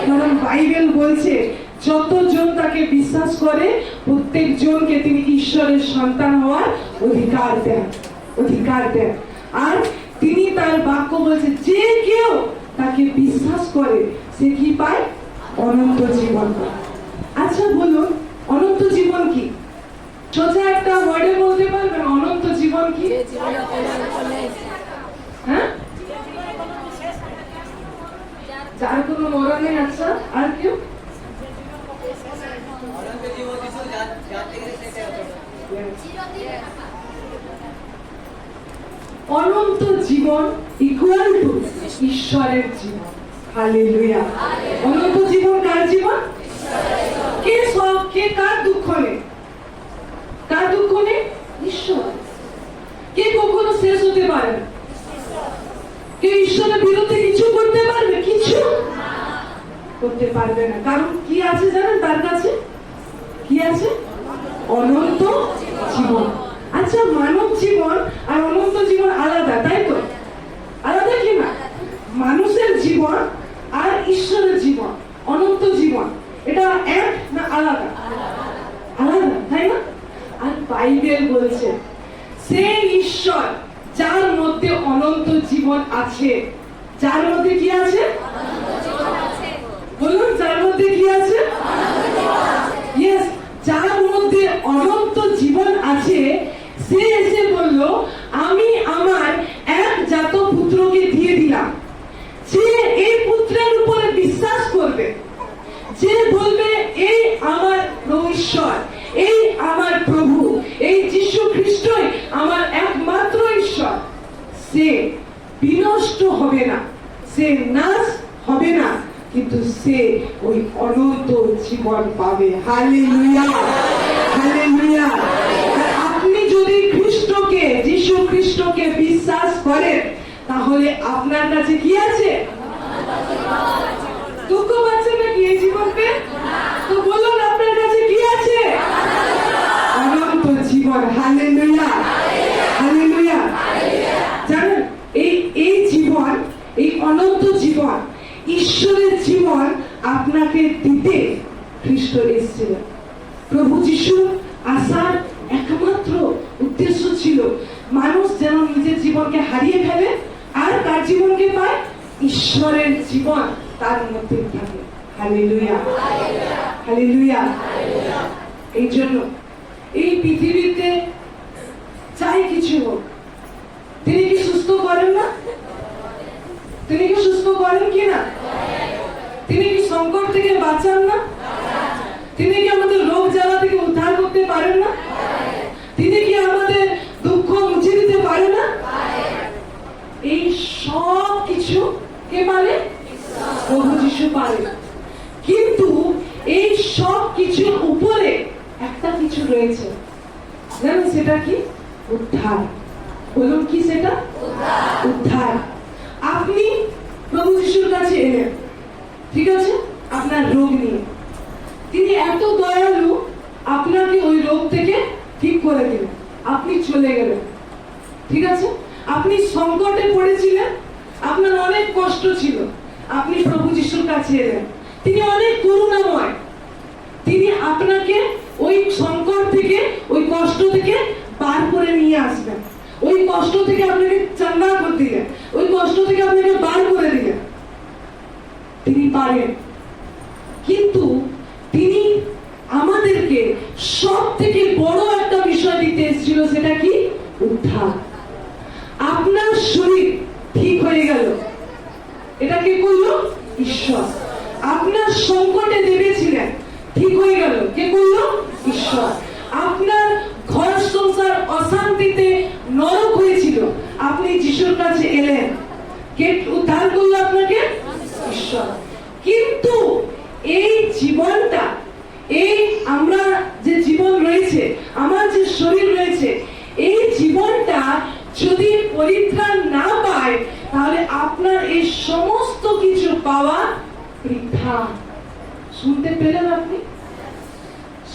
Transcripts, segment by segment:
কারণ বাইবেল বলছে যতজন তাকে বিশ্বাস করে প্রত্যেক জনকে তিনি ঈশ্বরের সন্তান হওয়ার অধিকার দেন। আর তিনি তার বাক্য বলছে যে কেউ তাকে বিশ্বাস করে সে কি পায়? অনন্ত জীবন পায়। আচ্ছা বলুন, অনন্ত জীবন কি? সোজা একটা ওয়ার্ডে বলতে পারবেন অনন্ত জীবন কি? হ্যাঁ, যার কোনো মরণ নেই। আচ্ছা, আর কেউ? অনন্ত জীবন ইকুয়াল টু ঈশ্বরের জীবন। হালেলুয়া। অনন্ত জীবন কার জীবন? কে কার দুঃখ নেই? কার দুঃখ নেই? ঈশ্বর। কে কখনো শেষ হতে পারে না? কে ঈশ্বরের বিরুদ্ধে কিছু করতে পারবে? কিছু করতে পারবে না। কারণ কি আছে জানেন তার কাছে? কি আছে? অনন্ত জীবন। আচ্ছা, মানব জীবন আর অনন্ত জীবন আলাদা, তাই তো? আলাদা কি না? মানুষের জীবন আর ঈশ্বরের জীবন, অনন্ত জীবন, এটা এক না আলাদা? আলাদা, তাই না? আর বাইবেল বলছে সেই ঈশ্বর যার মধ্যে অনন্ত জীবন আছে, যার মধ্যে কি আছে? বলুন, যার মধ্যে কি আছে? ইয়েস, যার মধ্যে অনন্ত জীবন আছে সে এসে বলল আমি আমার একজাত পুত্রকে দিয়ে দিলাম। যে এই পুত্রের উপরে বিশ্বাস করবে, যে বলবে এই আমার প্রভু ঈশ্বর, এই আমার প্রভু, এই যীশু খ্রিস্টই আমার একমাত্র ঈশ্বর, সে বিনষ্ট হবে না, সে নাশ হবে না, কিন্তু সে ওই অনন্ত জীবন পাবে। Hallelujah, hallelujah. আপনি যদি খ্রিস্টকে, যীশু খ্রিস্টকে বিশ্বাস করেন তাহলে আপনার কাছে কি আছে? দুঃখ পাচ্ছে নাকি এই জীবনকে? তো বলুন আপনার কাছে কি আছে? অনন্ত জীবন। Hallelujah, hallelujah. জানেন এই জীবন, এই অনন্ত জীবন, ঈশ্বরের জীবন আপনাকে দিতে খ্রিস্ট এসেছিলেন। প্রভু যীশু আসার একমাত্র উদ্দেশ্য ছিল মানুষ যেন নিজের জীবনকে হারিয়ে ফেলে আর তার জীবনকে পায়, ঈশ্বরের জীবন তার মধ্যে থাকে। Hallelujah, hallelujah. এই জন্য এই পৃথিবীতে চাই কিছু হোক, তিনি কি সুস্থ করেন না? তিনি কি সুস্থ করেন কি না? তিনি কি সংকট থেকে বাঁচান না? তিনি কি আমাদের রোগ জ্বালা থেকে উদ্ধার করতে পারেন না? তিনি কি আমাদের দুঃখ মুছে দিতে পারে না? এই সব কিছু কে পারে? প্রভু যীশু পারে। কিন্তু এই সব কিছুর উপরে একটা কিছু রয়েছে, জানেন সেটা কি? উদ্ধার। বলুন কি সেটা? উদ্ধার। আপনি প্রভু যীশুর কাছে এলেন, ঠিক আছে, আপনার রোগ নিয়ে। তিনি এত দয়ালু, আপনাকে ওই রোগ থেকে ঠিক করে দিলেন, আপনি চলে গেলেন, ঠিক আছে। আপনি সংকটে পড়েছিলেন, আপনার অনেক কষ্ট ছিল, আপনি প্রভু যীশুর কাছে এলেন। তিনি অনেক করুণাময়, তিনি আপনাকে ওই সংকট থেকে, ওই কষ্ট থেকে বার করে নিয়ে আসবেন। ওই কষ্ট থেকে আপনাকে চাঙ্গা করে দিলেন, ওই কষ্ট থেকে আপনাকে বার করে দিলেন। তিনি পারেন। কিন্তু তিনি আমাদেরকে সব থেকে বড় একটা বিষয় দিতে এসেছিল, সেটা কি? উদ্ধার। আপনার শরীর ঠিক হয়ে গেল, এটা কে করলো? ঈশ্বর। আপনার সংকটে নেমেছিলেন, ঠিক হয়ে গেল, কে করলো? ঈশ্বর। আপনার ঘর সংসার অশান্তিতে নরক হয়েছিল, আপনি যিশুর কাছে এলেন, কে উদ্ধার করলো আপনাকে? ঈশ্বর। কিন্তু এই জীবনটা, এই আমরা যে জীবন রয়েছে, আমার যে শরীর রয়েছে, এই জীবনটা যদি পরিত্রাণ না পায় তাহলে আপনার এই সমস্ত কিছু পাওয়া বৃথা। শুনতে পেলেন? আপনি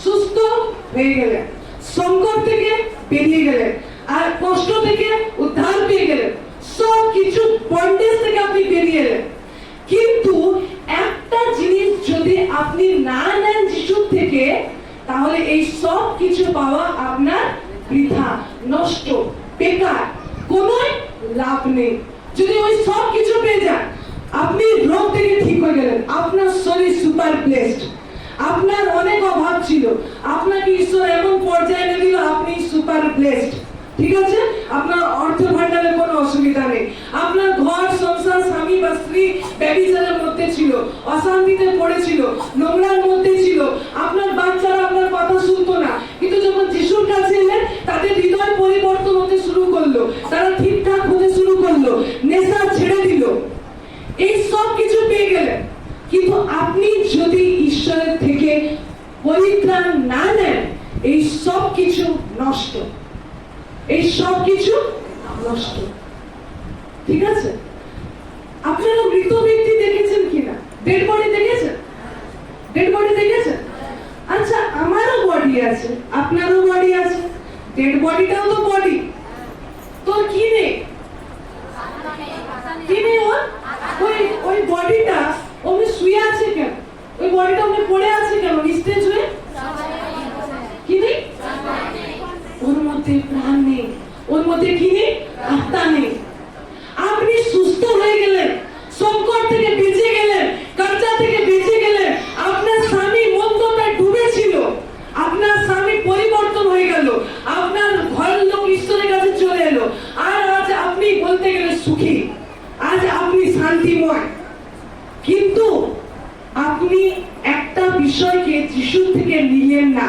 সুস্থ হয়ে গেলেন, সংকট থেকে বেরিয়ে গেলেন, আর কষ্ট থেকে উদ্ধার পেয়ে গেলেন, সব কিছু বন্ডেজ থেকে আপনি বেরিয়ে এলেন। কিন্তু একটা জিনিস আপনি না নেন যিশুর থেকে, তাহলে এই সব কিছু পাওয়া আপনার বৃথা, নষ্ট, বেকার, কোনো লাভ নেই। যদি ওই সব কিছু পেয়ে যান, আপনি রোগ থেকে ঠিক হয়ে গেলেন, আপনার শরীর সুপার ব্লেসড, আপনার অনেক অভাব ছিল, আপনাকে ঈশ্বর এমন পর্যায়ে এনে দিল, আপনি সুপার ব্লেসড, ঠিক আছে? আপনার অর্থ ভান্ডারে কোনো অসুবিধা নেই, আপনার ঘর সংসার স্বামী বা স্ত্রী ব্যভিচারের মধ্যে ছিল, অশান্তিতে পড়েছিল, নোংরার মধ্যে ছিল, আপনার বাচ্চারা আপনার কথা শুনতো না, কিন্তু যখন যিশুর কাছে এলেন তাদের হৃদয় পরিবর্তন হতে শুরু করলো, তারা ঠিকঠাক হতে শুরু করলো, নেশা ছেড়ে দিল, এই সব কিছু পেয়ে গেলেন। কিন্তু আপনি যদি ঈশ্বরের থেকে পরিত্রাণ না নেন, এই সব কিছু নষ্ট, এই সব কিছু নষ্ট, ঠিক আছে? আপনারা মৃত ব্যক্তি দেখেছেন কিনা? ডেড বডি দেখেছেন? ডেড বডি দেখেছেন? আচ্ছা, আমারও বডি আছে, আপনারও বডি আছে, ডেড বডিটাও তো বডি, তো কি নেই? কি নেই ওর? ওই বডিটা ওমনি শুয়ে আছে কেন? ওই বডিটা ওমনি পড়ে আছে কেন নিস্তেজ হয়ে? কি নেই? ওর মধ্যে প্রাণ নেই, ওর মধ্যে কি নেই? আত্মা নেই। আপনি সুস্থ হয়ে গেলেন, সংকট থেকে বেঁচে গেলেন, কর্জা থেকে বেঁচে গেলেন, আপনার স্বামী মন্দতায় ডুবেছিল, আপনার স্বামী পরিবর্তন হয়ে গেল, আপনার ঘরের লোক ঈশ্বরের কাছে চলে এলো, আর আজ আপনি বলতে গেলে সুখী, আজ আপনি শান্তিময়। কিন্তু আপনি একটা বিষয়কে যিশুর থেকে নিলেন না,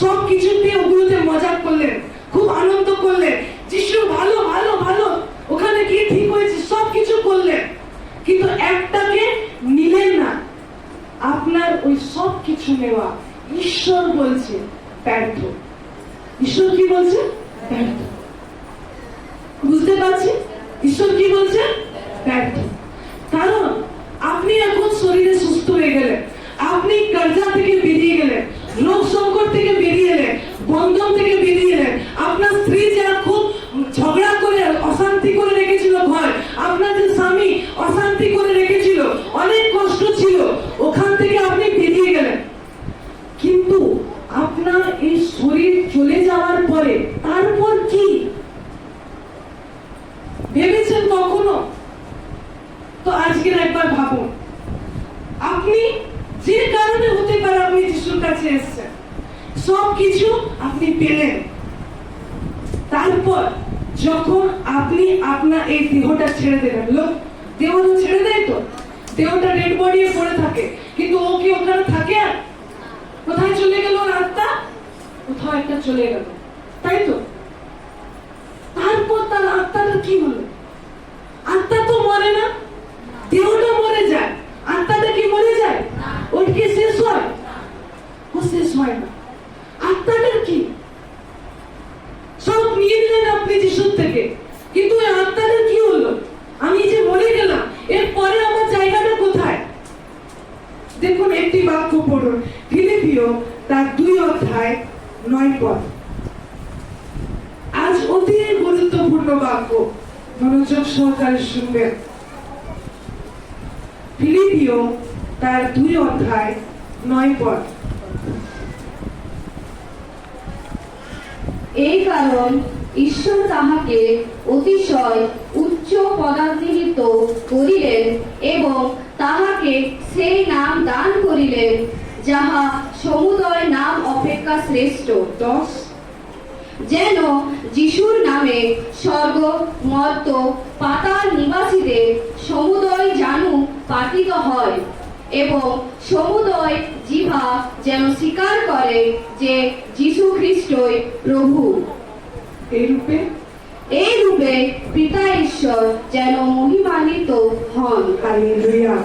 সব কিছুতে ওগুলোতে মজা করলেন, খুব আনন্দ করলেন, যিশু ভালো ভালো ভালো, ওখানে গিয়ে ঠিক হয়েছে, সব কিছু করলেন, কিন্তু একটাকে নিলেন না। আপনার ওই সব কিছু নেওয়া ঈশ্বর বলছে ব্যর্থ। ঈশ্বর কি বলছে? ব্যর্থ। বুঝতে পারছি ঈশ্বর কি বলছে? ব্যর্থ। কারণ আপনি এখন শরীরে সুস্থ হয়ে গেলেন, আপনি কর্জা থেকে বেরিয়ে গেলেন, রোগ সংকট থেকে বেরিয়ে এলেন, বন্ধন থেকে বেরিয়ে এলেন, আপনার স্ত্রী যা খুব ঝগড়া করে অশান্তি করে রেখেছিল ঘর, আপনার যে স্বামী অশান্তি করে রেখেছিল, অনেক কষ্ট ছিল, ওখান থেকে আপনি বেরিয়ে গেলেন। কিন্তু আপনার এই শরীর চলে যাওয়ার পরে তারপর কি ভেবেছেন কখনো? তো আজকের একবার ভাবুন, আপনি যে কারণে হতে পারে আপনি যিশুর কাছে এসেছেন, সব কিছু আপনি পেলেন, তারপর যখন আপনি আপনার এই দেহটা ছেড়ে দেবেন, লোক দেহটা ছেড়ে দেয় তো, দেহটা ডেড বডি পড়ে থাকে, কিন্তু ও কি ওখানে থাকে? আর কোথায় চলে গেল ওর আত্মা? কোথাও একটা চলে গেল, তাই তো? তারপর তার আত্মাটা কি হলো? আত্মা তো মরে না, দেহটা মরে যায়, আত্মাটা কি মরে যায়? ওর কি শেষ হয়? ও শেষ হয় না। আত্মাটার কি? সব নিয়ে নিলেন আপনি যিশুর থেকে, কিন্তু ওই আত্মাটার কি হলো? আমি যে মরে গেলাম, এরপরে আমার জায়গাটা কোথায়? দেখুন, একটি বাক্য পড়ুন, ফিলিপিও তার 2:9। আজ অতি গুরুত্বপূর্ণ বাক্য, মনোযোগ সহকারে শুনবেন। ফিলিপিও তার 2:9। এই কারণ ঈশ্বর তাহাকে অতিশয় উচ্চ পদান্বিত করিলেন এবং তাহাকে সেই নাম দান করিলেন যাহা সমুদয় নাম অপেক্ষা শ্রেষ্ঠ, 10। যেন যিশুর নামে স্বর্গ মর্ত পাতাল নিবাসীদের সমুদয় জানু পাতিত হয় এবং সমুদয় জিহ্বা যেন স্বীকার করে যে যীশু খ্রিস্টই প্রভু। এই রূপে পিতা ঈশ্বর যেন মহিমান্বিত হন। Hallelujah,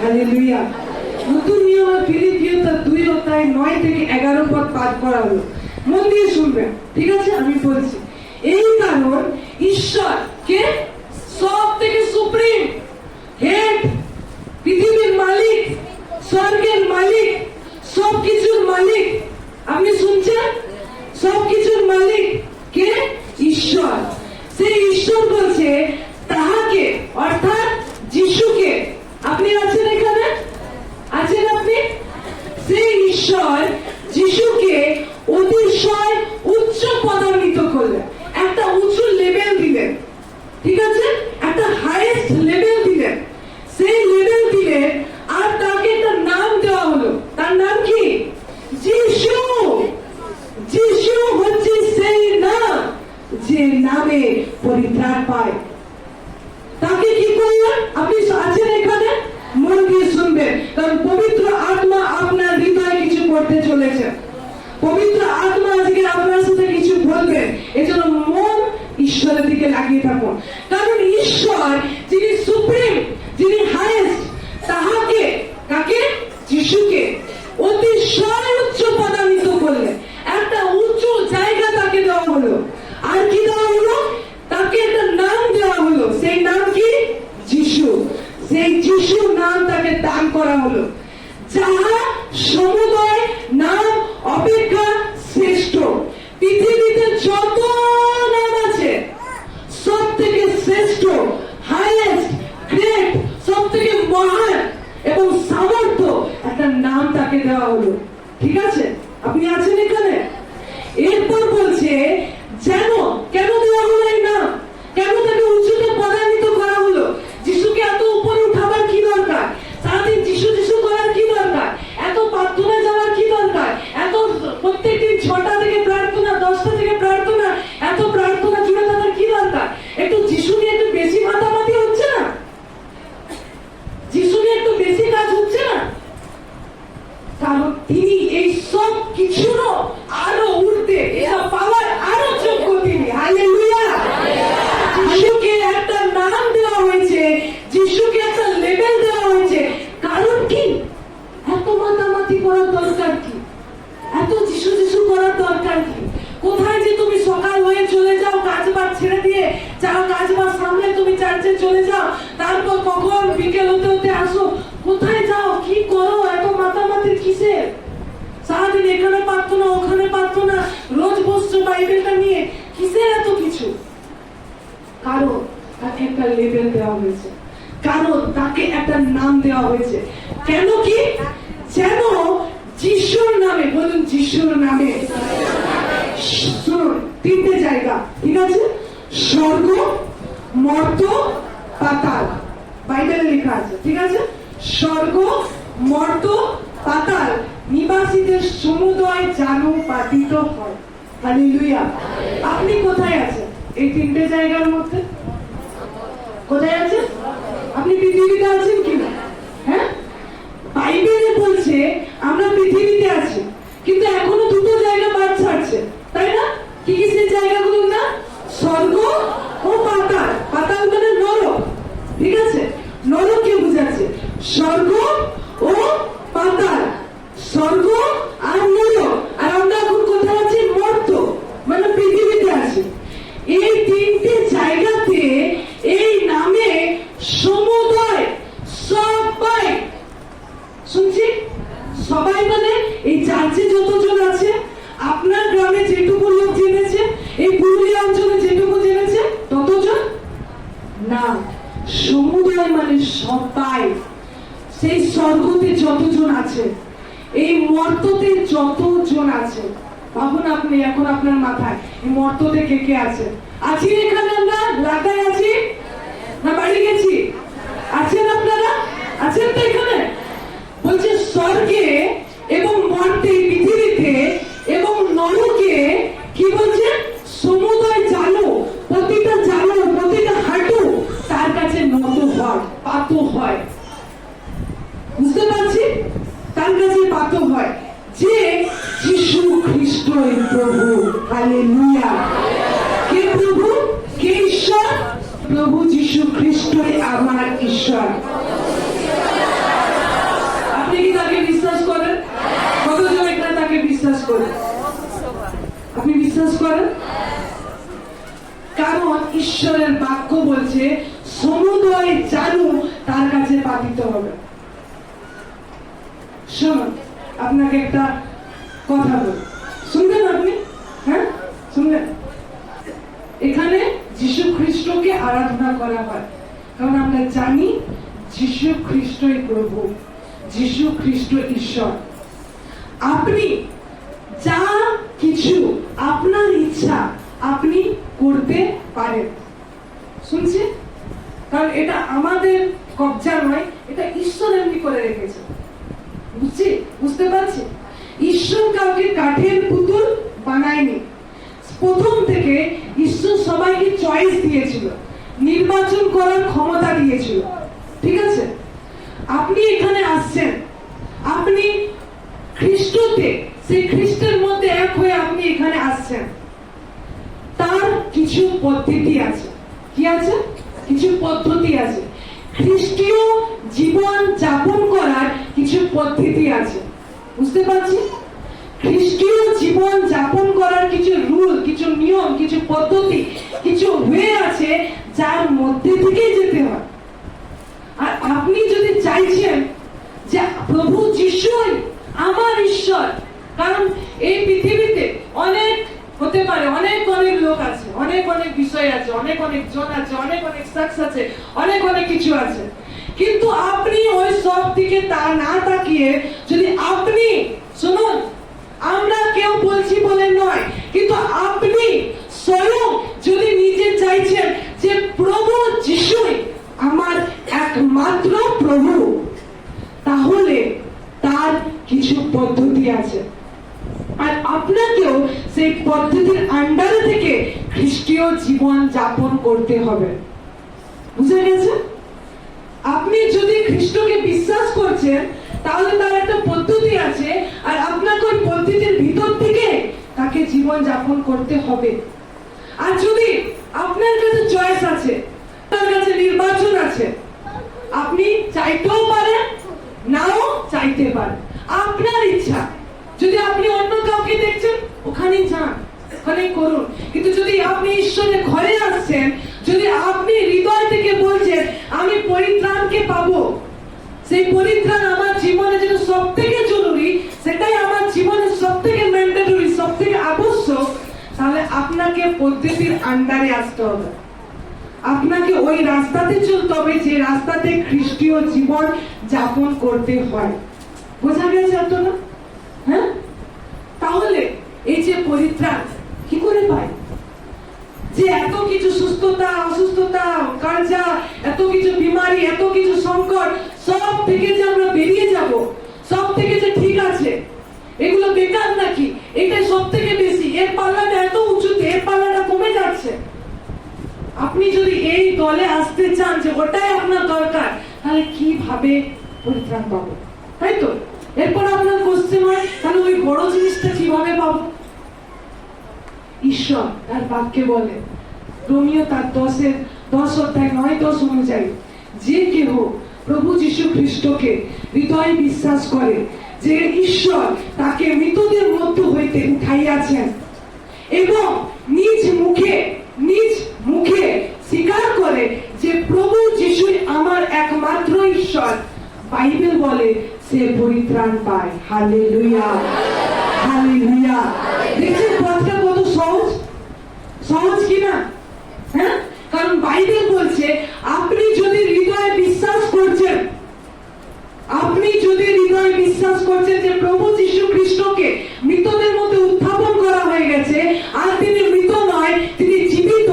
hallelujah. নতুন নিয়মে ফিলিপিও তার 2:9 থেকে 11 পদ পাঠ করা হলো। মন দিয়ে শুনবেন, ঠিক আছে? আমি বলছি, এই কারণ ঈশ্বর কে সব থেকে সুপ্রিম হেড, পৃথিবীর মালিক, স্বর্গের মালিক, সব কিছুর মালিক। আপনি শুনছেন? সব কিছুর মালিক কে? ঈশ্বর। সেই ঈশ্বর বলছে তাহাকে, অর্থাৎ যিশুকে, আপনি আছেন এখানে? আছেন? করা হলো, যাহা সমুদয় নাম অপেক্ষা শ্রেষ্ঠ। পৃথিবীতে যত নাম আছে সব থেকে শ্রেষ্ঠ, হাইয়েস্ট, গ্রেট, সব থেকে মহান এবং সামর্থ্য একটা নাম তাকে দেওয়া হলো। ঠিক আছে, আপনি আছেন এখানে? এরপর বলছে যেন, কেন দেওয়া হলো এই নাম? কেন তাকে উঁচুতে পদান্বিত করা হলো? যিশুকে এত উপরে উঠাবার কি দরকার? সারাদিন যিশু যিশু করার কি দরকার? এত প্রার্থনা যাওয়ার কি দরকার? এত প্রত্যেকদিন 6টা থেকে প্রার্থনা, 10টা থেকে প্রার্থনা, এত প্রার্থনা জুড়ে থাকার কি দরকার? একটু যিশু নিয়ে একটু বেশি মাতামাতি হচ্ছে না? যিশু নিয়ে একটু বেশি কাজ হচ্ছে না? কারণ তিনি এই সব কিছুরও আরো উঠতে, এটা পাওয়ার আরো যোগ্য তিনি। হালেলুয়া! যিশুকে একটা নাম দেওয়া হয়েছে, যিশুকে একটা লেভেল দেওয়া হয়েছে। কারণ কি? এত মাতামাতি করার দরকার কি? এত যিশু যিশু করার দরকার কি? কোথায় যে তুমি সকাল হয়ে চলে যাও, কাজ বাজ ছেড়ে দিয়ে যাও, কাজ বাজ সামলে তুমি চার্চে চলে যাও, তারপর কখন বিকেল হতে হতে আসো, কোথায় যাও, কি করো? এত মাতামাতির কিসের? সারাদিন এখানে প্রার্থনা, ওখানে প্রার্থনা, রোজ বসছো বাইবেলটা নিয়ে, কিসের এত কিছু? কারণ তাকে একটা লেভেল দেওয়া হয়েছে, কারণ তাকে একটা নাম দেওয়া হয়েছে। কেন কি? যেন যিশুর নামে, বলুন যিশুর নামে, শুনুন 3টে জায়গা, ঠিক আছে? স্বর্গ, মর্ত, পাতাল, বাইবেলে লেখা আছে, ঠিক আছে? স্বর্গ, মর্ত, পাতাল নিবাসীদের সমুদয় যেন পাতিত হয়। হালেলুয়া! আপনি কোথায় আছেন এই 3টে জায়গার মধ্যে? কোথায় আছেন আপনি? পৃথিবীতে আছেন কিনা? হ্যাঁ, বাইবেলে বলছে আমরা পৃথিবীতে আছি, কিন্তু এখনো 2টো জায়গা বাদ ছাড়ছে, তাই না? কি কি সেই জায়গাগুলো? না, স্বর্গ ও পাতাল। পাতাল মানে নরক, ঠিক আছে? নরককে বোঝাচ্ছে। স্বর্গ ও পাতাল, স্বর্গ আর নরক। আর আমরা এখন কোথায় আছি? মর্ত, মানে পৃথিবীতে আছি। এই 3টে জায়গাতে এই নামে সমুদয়, সবাই, শুনছি সবাই মানে এই চার্চে যতজন আছে, আপনার গ্রামে যেটুকু লোক জেনেছে, এই পুরুলিয়া অঞ্চলে যেটুকু জেনেছে ততজন না, সমুদয় মানে সবাই। সেই স্বর্গতে যতজন আছে, এই মর্ততে যতজন আছে, ভাবুন আপনি এখন আপনার মাথায় এই মর্ততে কে কে আছে? আছি এখানে আমরা? লাগায় আছি না বাড়ি গেছি? আছেন আপনারা? আছেন তো এখানে? বলছে স্বর্গে এবং মর্তে, পৃথিবীতে এবং নরকে, কি বলছে? সমুদয় জানো, প্রতিটা জানো, প্রতিটা হাঁটু তার কাছে নত হয়, পাত হয়। বুঝতে পারছি? তার কাছে পাত হয় যে যিশু খ্রিস্টই প্রভু। হালেলুয়া! কে প্রভু? কে ঈশ্বর? প্রভু যিশু খ্রিস্টই আমার ঈশ্বর। আপনি কি তাকে বিশ্বাস করেন? কতজন এখানে তাকে বিশ্বাস করেন? আপনি বিশ্বাস করেন? কারণ ঈশ্বরের বাক্য বলছে সমুদয় জানু তার কাছে পাতিত হবে। শুনুন, আপনাকে একটা কথা বল, শুনবেন আপনি? হ্যাঁ, শুনবেন? এখানে যিশু খ্রিস্টকে আরাধনা করা হয়, কারণ আমরা জানি যিশু খ্রিস্টই প্রভু, যিশু খ্রিস্ট ঈশ্বর। আপনি যা কিছু আপনার ইচ্ছা আপনি করতে পারেন, শুনছেন? কারণ এটা আমাদের কবজা নয়, এটা ঈশ্বর এমনি করে রেখেছে। বুঝছি? বুঝতে পারছি? ঈশ্বর কাউকে কাঠের পুতুল বানায়নি। প্রথম থেকে ঈশ্বর সবাইকে চয়েস দিয়েছিল, নির্বাচন করার ক্ষমতা দিয়েছিল, ঠিক আছে? আপনি এখানে আসছেন, আপনি খ্রিস্টতে, সেই খ্রিস্টের মধ্যে এক হয়ে আপনি এখানে আসছেন, তার কিছু পদ্ধতি আছে। কি আছে? কিছু পদ্ধতি আছে। খ্রিস্টীয় জীবন যাপন করার কিছু পদ্ধতি আছে। বুঝতে পারছি? খ্রিস্টীয় জীবন যাপন করার কিছু রুল, কিছু নিয়ম, কিছু পদ্ধতি, কিছু ওয়ে আছে যার মধ্যে থেকেই যেতে হয়। আর আপনি যদি চাইছেন যে যিশুই আমার ঈশ্বর। কারণ এই পৃথিবীতে অনেক হতে পারে, অনেক অনেক লোক আছে, অনেক অনেক বিষয় আছে, অনেক অনেক জন আছে, অনেক অনেক সাকস আছে, অনেক অনেক কিছু আছে। কিন্তু আপনি ওই সব দিকে তা না তাকিয়ে যদি আপনি শুনুন, আমরা কেউ বলছি বলে নয়, কিন্তু আপনি স্বয়ং যদি নিজে চাইছেন যে প্রভু যিশুই আমার একমাত্র প্রভু, তাহলে তার কিছু পদ্ধতি আছে, আর আপনাকেও সেই পদ্ধতির আন্ডারে থেকে খ্রিস্টীয় জীবন যাপন করতে হবে। বুঝা গেছে? আপনি যদি খ্রিস্টকে বিশ্বাস করছেন, তাহলে তার একটা পদ্ধতি আছে, আর আপনাকে ওই পদ্ধতির ভিতর থেকে তাকে জীবন যাপন করতে হবে। আর যদি আপনার কাছে চয়েস আছে, আপনার কাছে নির্বাচন আছে, আপনি চাইতেও পারেন, নাও চাইতে পারেন, আপনার ইচ্ছা। যদি আপনি অন্য কাউকে দেখছেন, ওখানেই যান, ওখানেই করুন। কিন্তু যদি আপনি ঈশ্বরের ঘরে আসছেন, যদি আপনি হৃদয় থেকে বলছেন আমি পরিত্রাণকে পাবো, সেই পরিত্রাণ আমার জীবনে যেটা সব থেকে জরুরি, সেটাই আমার জীবনের সব থেকে ম্যান্ডেটরি, সব থেকে আবশ্যক, তাহলে আপনাকে পদ্ধতির আন্ডারে আসতে হবে। আপনাকে ওই রাস্তাতে চলতে হবে যে রাস্তাতে খ্রিস্টীয় জীবন যাপন করতে হয়। বোঝা গেছে আপনারা? হ্যাঁ, তাহলে এই যে পরিত্রাণ কি করে পাই? যে এত কিছু সুস্থতা, অসুস্থতা, কার্যা, এত কিছু বিমারি, এত কিছু সংকট, সব থেকে যে আমরা বেরিয়ে যাব, সব থেকে যে ঠিক আছে, এগুলো বেকার নাকি? এটা সব থেকে বেশি, এর পাল্লাটা এত উঁচুতে, এর পাল্লাটা কমে যাচ্ছে। আপনি যদি এই দলে আসতে চান যে ওটাই আপনার দরকার, তাহলে কিভাবে পরিত্রাণ পাবো? তাই তো? এরপর আপনার কোশ্চেন হয়, তাহলে ওই বড় জিনিসটা কিভাবে পাবো? ঈশ্বর তার বাক্যে বলে, রোমিও তার 10 অধ্যায় 9-10 অনুযায়ী, যে কেহ প্রভু যীশু খ্রিস্টকে হৃদয়ে বিশ্বাস করে যে ঈশ্বর তাকে মৃতদের মধ্য হইতে উঠাইয়াছেন এবং নিজ মুখে স্বীকার করে যে প্রভু যিশুই আমার একমাত্র ঈশ্বর, বাইবেল বলে সে পরিত্রাণ পায়। Hallelujah, hallelujah. দেখছেন পথটা কত সহজ, সহজ কিনা? হ্যাঁ, কারণ বাইবেল বলছে আপনি যদি হৃদয়ে বিশ্বাস করছেন, আপনি যদি হৃদয়ে বিশ্বাস করছেন যে প্রভু যীশু খ্রিস্টকে মৃতদের মধ্যে উত্থাপন করা হয়ে গেছে, আর তিনি মৃত নয়, তিনি জীবিত,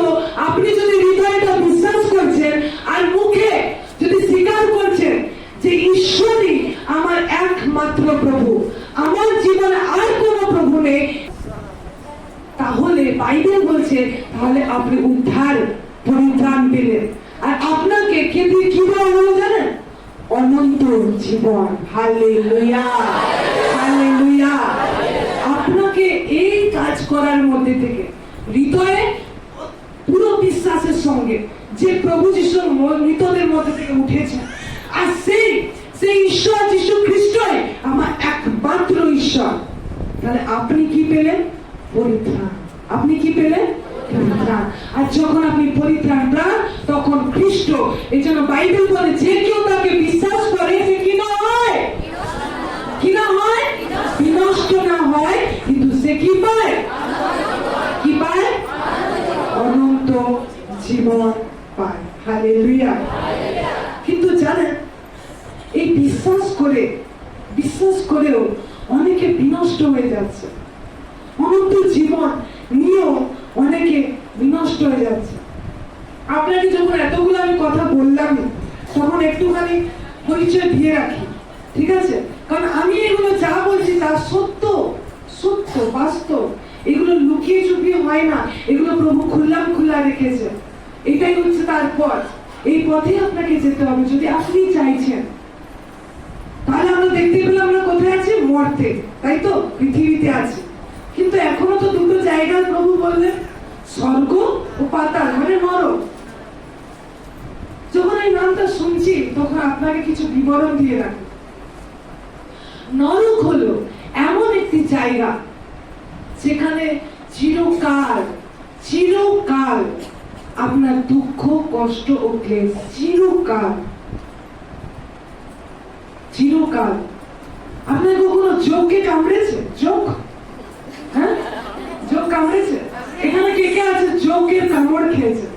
আপনি যদি হৃদয়টা বিশ্বাস করছেন আর মুখে যদি স্বীকার করছেন যে ঈশ্বরই আমার একমাত্র প্রভু, আমার জীবনে আর কোনো প্রভু নেই, তাহলে বাইবেল বলছে তাহলে আপনি উদ্ধার, পরিত্রাণ পেলেন। আর আপনাকে খেতে কি বলা হলো জানেন? অনন্ত জীবন। Hallelujah, hallelujah. আপনাকে এই কাজ করার মধ্যে থেকে হৃদয়ে পুরো বিশ্বাসের সঙ্গে যে প্রভু যীশু মৃতদের মধ্যে থেকে উঠেছেন, আর সেই ঈশ্বর যীশু খ্রিস্টই আমার একমাত্র ঈশ্বর, তাহলে আপনি কি পেলেন? পরিত্রাণ। আপনি কি পেলেন? পরিত্রাণ। আর যখন আপনি পরিত্রাণ পান, তখন খ্রিস্ট, এই জন্য বাইবেল বলে যে কেউ তাকে বিশ্বাস করে সে কি না হয়, কি না হয়, বিনষ্ট না হয়, কিন্তু সে কি পায়? কি পায়? অনন্ত জীবন পায়। হালেলুয়া। কিন্তু জানেন, এই বিশ্বাস করেও অনেকে বিনষ্ট হয়ে যাচ্ছে, অনন্ত জীবন নিয়েও অনেকে বিনষ্ট হয়ে যাচ্ছে। আপনাকে যখন এতগুলো আমি কথা বললাম, তখন একটুখানি পরিচয় দিয়ে রাখি, ঠিক আছে? কারণ আমি এগুলো যা বলছি তা সত্য, সত্য, বাস্তব। এগুলো লুকিয়ে চুপিয়ে হয় না, এগুলো প্রভু খোলা রেখেছে। এটাই হচ্ছে তার পথ। এই পথে আপনাকে যেতে হবে যদি আপনি চাইছেন। তাহলে আমরা দেখতে পেলাম আমরা কোথায় আছি? মর্তে, তাই তো? পৃথিবীতে আছি। কিন্তু এখনো তো দুটো জায়গায় প্রভু বললেন, স্বর্গ ও পাতাল, মানে নরক। যখন এই নামটা শুনছি, তখন আপনাকে কিছু বিবরণ দিয়ে রাখি। নরক হলো এমন একটি জায়গা যেখানে চিরকাল আপনার দুঃখ, কষ্ট ও ক্লেশ, চিরকাল। আপনার কখনো যোগকে কামড়েছে? যোগ, হ্যাঁ, যোগ কামড়েছে? এখানে কে কে আছে যোগের কামড় খেয়েছে?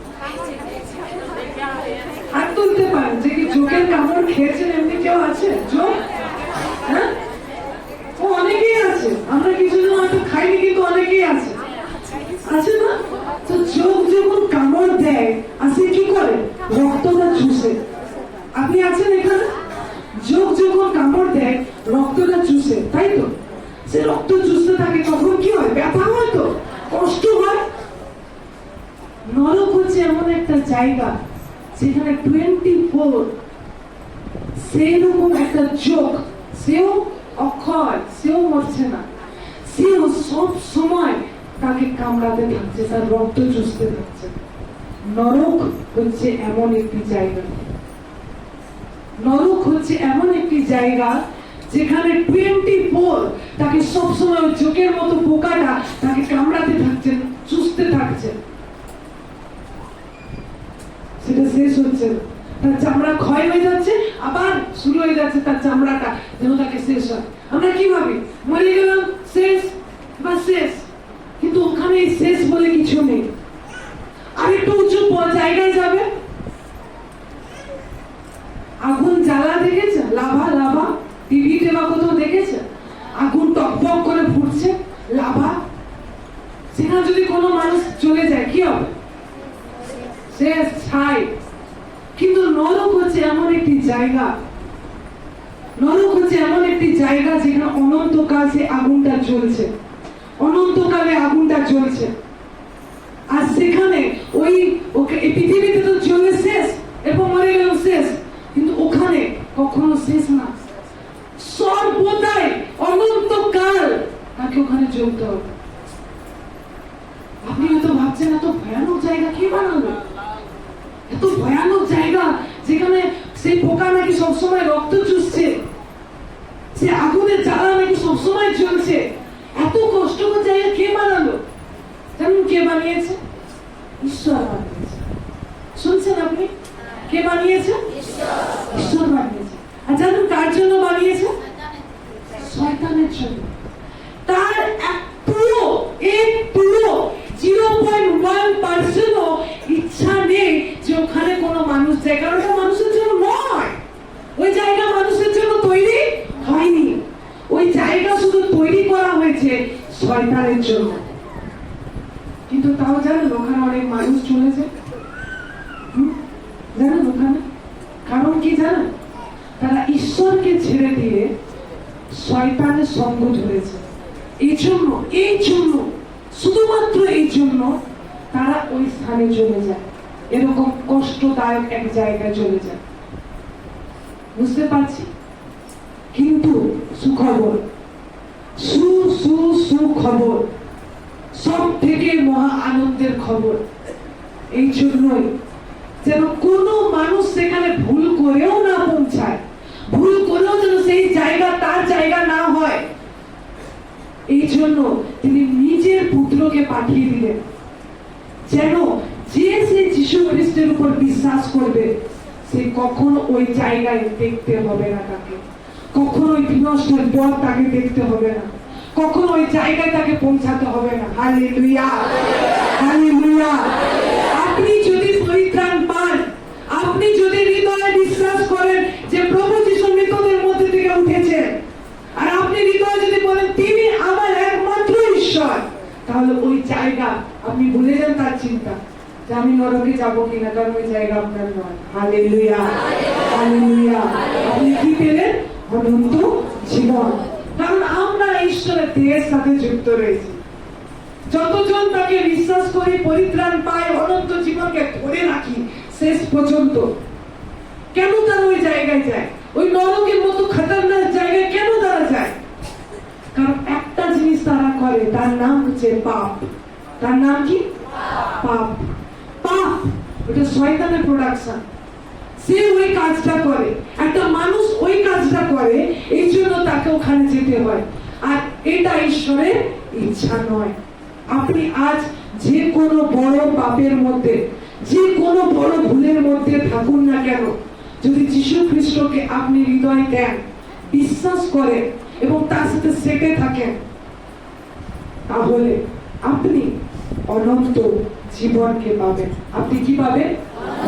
হাত তুলতে পারেন যে কি যোগের কামড় খেয়েছেন, এমনি কেউ আছে যোগ? হ্যাঁ, ও অনেকেই আছে, আমরা কিছু জন হয়তো খাইনি কিন্তু অনেকেই আছে, আছে না? তো যোগ যখন কামড় দেয় আসে কি করে? রক্তটা চুষে। আপনি আছেন এখানে? যোগ যখন কামড় দেয় রক্তটা চুষে, তাই তো? সে রক্ত চুষতে থাকে, তখন কি হয়? ব্যথা হয়, তো কষ্ট হয়। নরক হচ্ছে এমন একটা জায়গা যেখানে 24 সেরকম একটা যোগ, সেও অক্ষয়, সেও মরছে না, সেও সব সময় তাকে কামড়াতে থাকছে, তার রক্ত চুষতে থাকছে। নরক হচ্ছে এমন একটি জায়গা, নরক হচ্ছে এমন একটি জায়গা যেখানে 24 তাকে সবসময় চোখের মতো পোকাটা তাকে কামড়াতে থাকছেন, চুষতে থাকছেন। সেটা শেষ হচ্ছে না, তার চামড়া ক্ষয় হয়ে যাচ্ছে, আবার শুরু হয়ে যাচ্ছে তার চামড়াটা যেন তাকে শেষ হয়। আমরা কি ভাবি? মরে গেলাম, শেষ বা শেষ, কিন্তু ওখানে শেষ বলে কিছু নেই। আরেকটু উঁচু জায়গায় যাবে, আগুন জ্বালা দেখেছে? লাভা, লাভা টিভিতে বা কোথাও দেখেছে? আগুন টকবক করে ফুটছে, লাভা। সেখানে যদি কোনো মানুষ চলে যায় কি হবে? শেষ, ছাই। কিন্তু নরক হচ্ছে এমন একটি জায়গা, নরক হচ্ছে এমন একটি জায়গা যেখানে অনন্তকাল সে আগুনটা জ্বলছে, অনন্তকালে আগুনটা জ্বলছে। আর সেখানে ওই ওকে এই পৃথিবীতে তো জ্বলে শেষ, এবং মরে গেল শেষ, কিন্তু ওখানে কখনো শেষ না, সর্বদাই অনন্তকাল তাকে ওখানে জ্বলতে হবে। আপনি হয়তো ভাবছেন এত ভয়ানক জায়গা কে বানালো? এত ভয়ানক জায়গা যেখানে সেই পোকা নাকি সবসময় রক্ত চুষছে, সে আগুনের জ্বালা নাকি সবসময় জ্বলছে, এত কষ্টকর জায়গা কে বানালো? জানেন কে বানিয়েছে? ঈশ্বর বানিয়েছে। শুনছেন আপনি? কে বানিয়েছে? ঈশ্বর বানিয়েছে। আর জানেন কার জন্য বানিয়েছে? শয়তানের জন্য। তার একটুও 0.1% ইচ্ছা নেই যে ওখানে কোনো মানুষ যায়, কারণ ওটা মানুষের জন্য নয়, ওই জায়গা মানুষের জন্য তৈরি হয়নি, ওই জায়গা শুধু তৈরি করা হয়েছে শয়তানের জন্য। কিন্তু তাও জানেন ওখানে অনেক মানুষ চলেছে, জানেন ওখানে কারণ কি জানেন? তারা ঈশ্বরকে ছেড়ে দিয়ে শয়তানের সঙ্গ ধরেছে। এই জন্য শুধুমাত্র এই জন্য তারা ওই স্থানে চলে যায়, এরকম কষ্টদায়ক এক জায়গায় চলে যায়। বুঝতে পারছি? কিন্তু সুখবর, সুখবর, সব থেকে মহা আনন্দের খবর এই জন্যই যেন কোনো মানুষ সেখানে ভুল করেও না পৌঁছায়, ভুল করেও যেন সেই জায়গা তার জায়গা না হয়। এই জন্য তিনি নিজের পুত্রকে পাঠিয়ে দিলেন, যেন যে সে যীশু খ্রিস্টের উপর বিশ্বাস করবে সে কখনো ওই জায়গায় দেখতে হবে না তাকে, কখনো ওই বিনষ্টের পথ তাকে দেখতে হবে না, কখনো ওই জায়গায় তাকে পৌঁছাতে হবে না। Hallelujah, hallelujah. আপনি যদি পরিত্রাণ পান, আপনি যদি হৃদয়ে বিশ্বাস করেন যে প্রভু যীশু মৃতদের মধ্যে থেকে উঠেছে, আর আপনি হৃদয়ে যদি বলেন তিনি আমার একমাত্র ঈশ্বর, তাহলে ওই জায়গা আপনি ভুলে যান তার চিন্তা যে আমি নরকে যাবো কিনা, কারণ ওই জায়গা আপনার নয়। Hallelujah, hallelujah. আপনি কি পেলেন? অনন্ত জীবন। কারণ আমরা ঈশ্বরের দেহের সাথে যুক্ত রয়েছি। যতজন তাকে বিশ্বাস করে পরিত্রাণ পায়, অনন্ত জীবনকে ধরে রাখি শেষ পর্যন্ত। কেন তারা ওই জায়গায় যায়? ওই নরকের মতো খতরনাক জায়গায় কেন তারা যায়? কারণ একটা জিনিস তারা করে, তার নাম হচ্ছে পাপ। তার নাম কি? পাপ। পাপ ওটা শয়তানের প্রোডাকশন। সে ওই কাজটা করে, একটা মানুষ ওই কাজটা করে, এই জন্য তাকে ওখানে যেতে হয়। আর এটা ঈশ্বরের ইচ্ছা নয়। আপনি আজ যে কোনো বড় পাপের মধ্যে, যে কোনো বড় ভুলের মধ্যে থাকুন না কেন, যদি যীশু খ্রিস্টকে আপনি হৃদয় দেন, বিশ্বাস করেন এবং তার সাথে সেটে থাকেন, তাহলে আপনি অনন্ত জীবনকে পাবেন। আপনি কি পাবেন?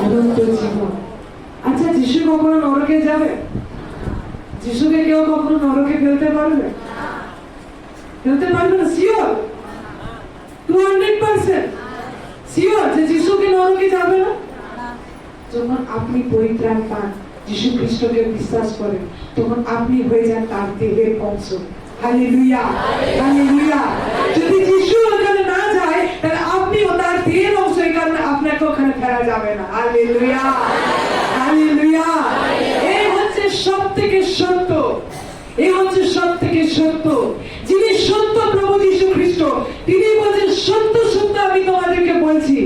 অনন্ত জীবন। আচ্ছা, যিশু কখনো নরকে যাবে? যিশুকে কেউ কখনো নরকে ফেলতে পারবে? ফেলতে পারবে না? শিওর? 200% শিওর যে যিশুকে নরকে যাবে না? যখন আপনি পরিত্রাণ পান, যিশু খ্রিস্টকে বিশ্বাস করেন, তখন আপনি হয়ে যান তার দেহের অংশ। Hallelujah, hallelujah. যদি যিশু ওখানে না যায়, তাহলে আপনিও তার দেহের অংশ, এই কারণে আপনাকে ওখানে ফেরা যাবে না। Hallelujah, hallelujah. এই হচ্ছে সব থেকে সত্য, এই হচ্ছে সব থেকে সত্য। যিনি সত্য প্রভু যিশু খ্রিস্ট, তিনি বলছেন, সত্য সত্য আমি তোমাদেরকে বলছি,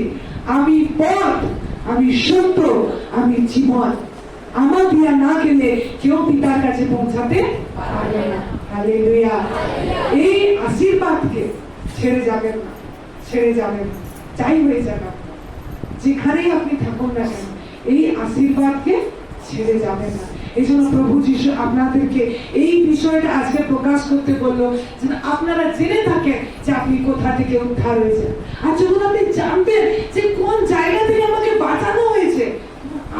আমি পথ, আমি সত্য, আমি জীবন। আমার দিয়া না গেলে কেউ পিতার কাছে পৌঁছাতে পারবে না। হালেলুয়া। এই আশীর্বাদকে ছেড়ে যাবেন না, ছেড়ে যাবেন না, যাই হয়ে যাবে আপনার, যেখানেই আপনি থাকুন না কেন, এই আশীর্বাদকে ছেড়ে যাবেন না। এই জন্য প্রভু যিশু আপনাদেরকে এই বিষয়টা আজকে প্রকাশ করতে বললো, যেন আপনারা জেনে থাকেন যে আপনি কোথা থেকে উদ্ধার হয়েছেন। আর যখন আপনি জানবেন যে কোন জায়গা থেকে আমাকে বাঁচানো হয়েছে,